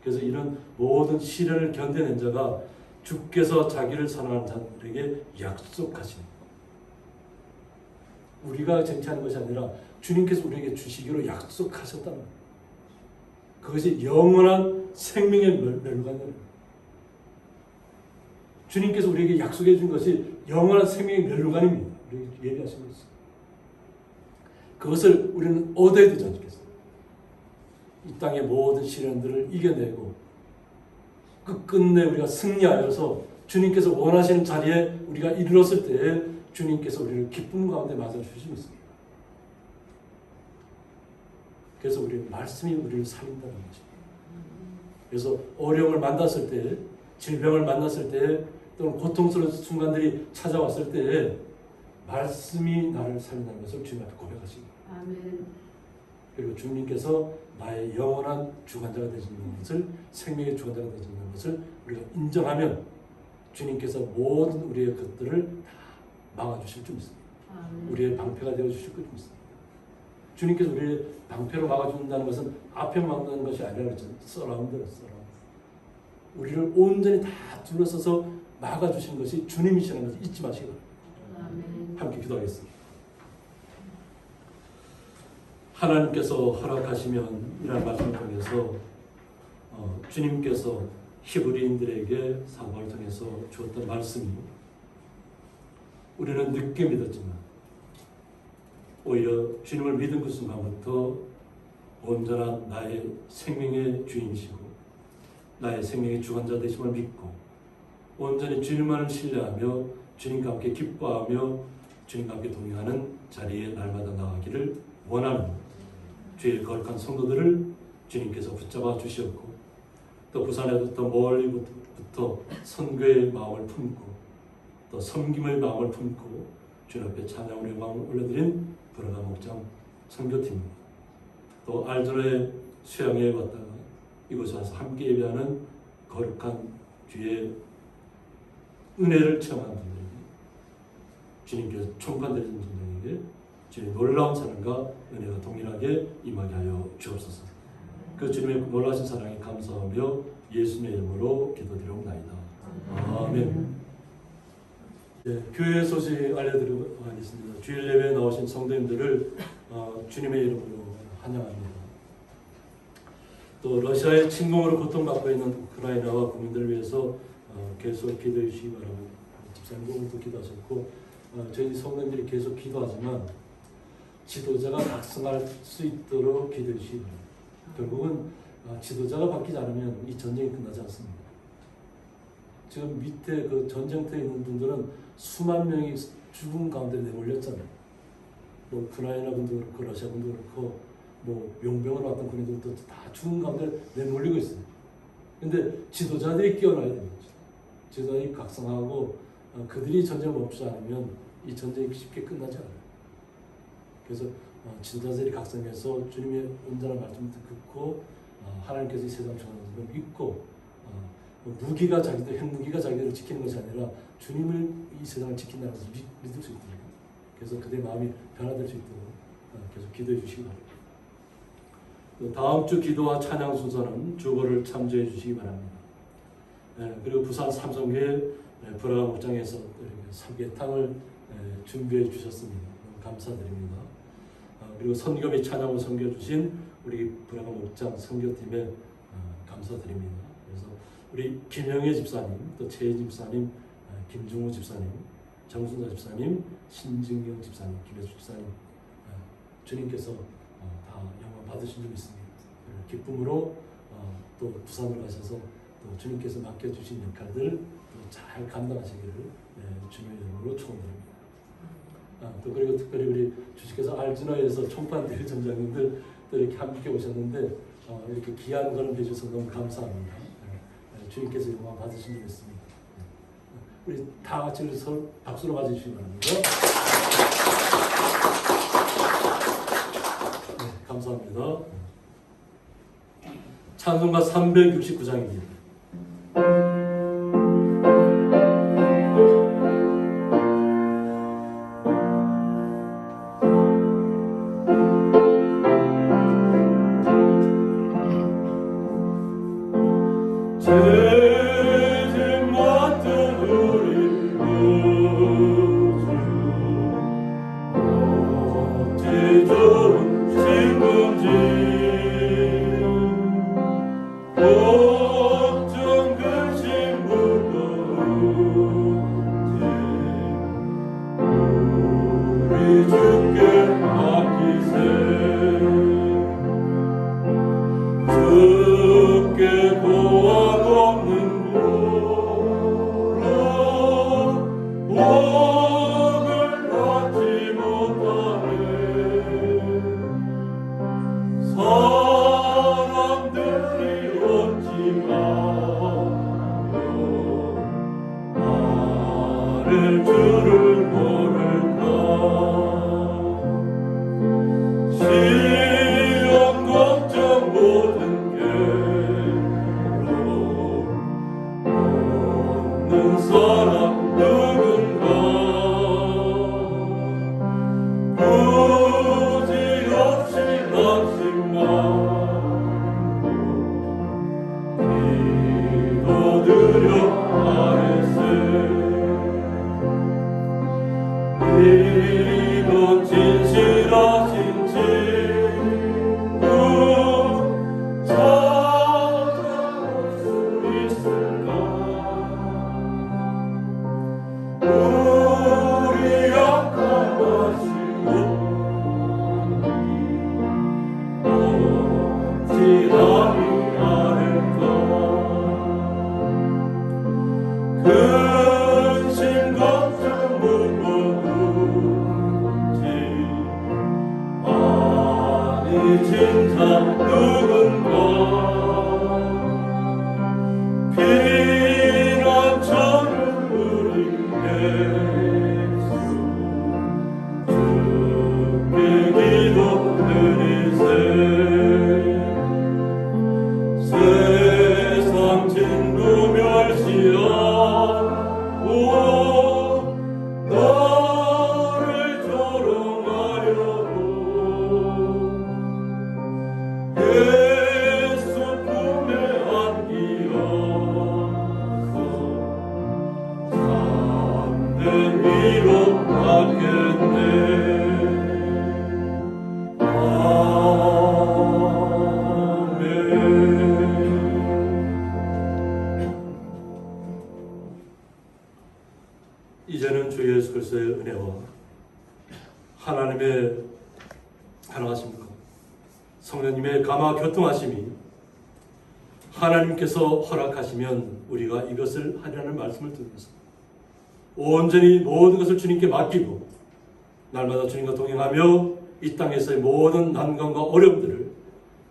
Speaker 1: 그래서 이런 모든 시련을 견뎌낸 자가 주께서 자기를 사랑하는 자들에게 약속하신, 우리가 쟁취하는 것이 아니라 주님께서 우리에게 주시기로 약속하셨다는 거예요. 그것이 영원한 생명의 멸관이에요. 주님께서 우리에게 약속해 준 것이 영원한 생명의 멸관입니다. 우리에게 예비하신 것이. 그것을 우리는 얻어야 되지 않겠어요? 이 땅의 모든 시련들을 이겨내고 끝끝내 우리가 승리하여서 주님께서 원하시는 자리에 우리가 이르렀을 때에 주님께서 우리를 기쁨 가운데 맞아주십니다. 그래서 우리 말씀이 우리를 살린다는 것입니다. 그래서 어려움을 만났을 때, 질병을 만났을 때, 또는 고통스러운 순간들이 찾아왔을 때 말씀이 나를 살린다는 것을 주님 앞에 고백하십니다.
Speaker 3: 아멘.
Speaker 1: 그리고 주님께서 나의 영원한 주관자가 되시는 것을, 생명의 주관자가 되시는 것을 우리가 인정하면 주님께서 모든 우리의 것들을 다 막아주실 줄 믿습니다.
Speaker 3: 아멘.
Speaker 1: 우리의 방패가 되어주실 줄 믿습니다. 주님께서 우리를 방패로 막아준다는 것은 앞에 막는 것이 아니라 그랬잖아요. 서라운드라. 우리를 온전히 다 둘러서서 막아주신 것이 주님이시라는 것을 잊지 마시기 바랍니다.
Speaker 3: 아멘.
Speaker 1: 함께 기도하겠습니다. 하나님께서 허락하시면 이라는 말씀을 통해서 주님께서 히브리인들에게 사도를 통해서 주었던 말씀이 우리는 늦게 믿었지만 오히려 주님을 믿은 그 순간부터 온전한 나의 생명의 주인이시고 나의 생명의 주관자 되심을 믿고 온전히 주님만을 신뢰하며 주님과 함께 기뻐하며 주님과 함께 동행하는 자리에 날마다 나가기를 원하는 주의 거룩한 성도들을 주님께서 붙잡아 주시었고 또 부산에부터 멀리부터 선교의 마음을 품고 또 섬김의 마음을 품고 주님 앞에 찬양의 마음을 올려드린 브라가 목장 선교팀입니다. 또 알조라의 수양에 왔다가 이곳에 와서 함께 예배하는 거룩한 주의 은혜를 체험한 분들에게 주님께서 총판되신 분들에게 주님의 놀라운 사랑과 은혜가 동일하게 임하게 하여 주옵소서. 그 주님의 놀라신 사랑에 감사하며 예수님의 이름으로 기도드리옵나이다. 아멘. 네, 교회 소식 알려드리고 하겠습니다. 주일 예배에 나오신 성도님들을 주님의 이름으로 환영합니다. 또 러시아의 침공으로 고통받고 있는 우크라이나와 국민들을 위해서 계속 기도해 주시기 바랍니다. 집사님도 기도하셨고 저희 성도님들이 계속 기도하지만 지도자가 각성할 수 있도록 기도해 주시기 바랍니다. 결국은 지도자가 바뀌지 않으면 이 전쟁이 끝나지 않습니다. 지금 밑에 그 전쟁터에 있는 분들은 수만 명이 죽은 가운데 내몰렸잖아요. 뭐 우크라이나 분도 그렇고 러시아 분도 그렇고 뭐 용병으로 왔던 군인들도 다 죽은 가운데 내몰리고 있어요. 근데 지도자들이 깨어나야 됩니다. 지도자들이 각성하고 그들이 전쟁을 멈추지 않으면 이 전쟁이 쉽게 끝나지 않아요. 그래서 지도자들이 각성해서 주님의 온전한 말씀을 듣고 하나님께서 이 세상 전하는 걸 믿고 무기가 자기들, 핵무기가 자기들을 지키는 것이 아니라 주님을 이 세상을 지킨다는 것을 믿을 수 있도록, 그래서 그들의 마음이 변화될 수 있도록 계속 기도해 주시기 바랍니다. 다음 주 기도와 찬양 순서는 주보를 참조해 주시기 바랍니다. 그리고 부산 삼성교회 브라가 목장에서 삼계탕을 준비해 주셨습니다. 너무 감사드립니다. 그리고 선교 및 찬양을 섬겨주신 우리 브라가 목장 선교팀에 감사드립니다. 그래서 우리 김영애 집사님, 또 최 집사님, 김종우 집사님, 정순자 집사님, 신진경 집사님, 김혜수 집사님, 주님께서 다 영광 받으신 줄 믿습니다. 기쁨으로 또 부산을 가셔서 또 주님께서 맡겨주신 역할들 또 잘 감당하시기를 주님의 이름으로 축원드립니다. 또 그리고 특별히 우리 주식회사 알진호에서 총판들 점장님들 또 이렇게 함께 오셨는데 이렇게 귀한 걸음 해주셔서 너무 감사합니다. 주님께서 영광 받으신 줄 믿습니다. 우리 다 같이 박수로 맞아주시기 바랍니다. 네, 감사합니다. 찬송가 369장입니다. 이제는 주 예수 그리스도의 은혜와 하나님의 사랑하심과 성령님의 감화 교통하심이 하나님께서 허락하시면 우리가 이것을 하려는 말씀을 드리면서 온전히 모든 것을 주님께 맡기고 날마다 주님과 동행하며 이 땅에서의 모든 난관과 어려움들을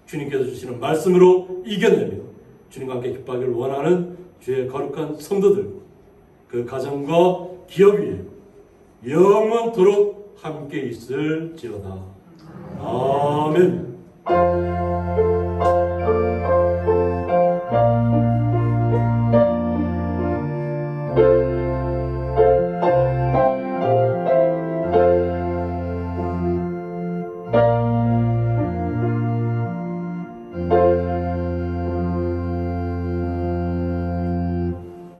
Speaker 1: 주님께서 주시는 말씀으로 이겨내며 주님과 함께 기뻐하기를 원하는 주의 거룩한 성도들과 그 가정과 기업 위에 영원토록 함께 있을지어다. 아멘.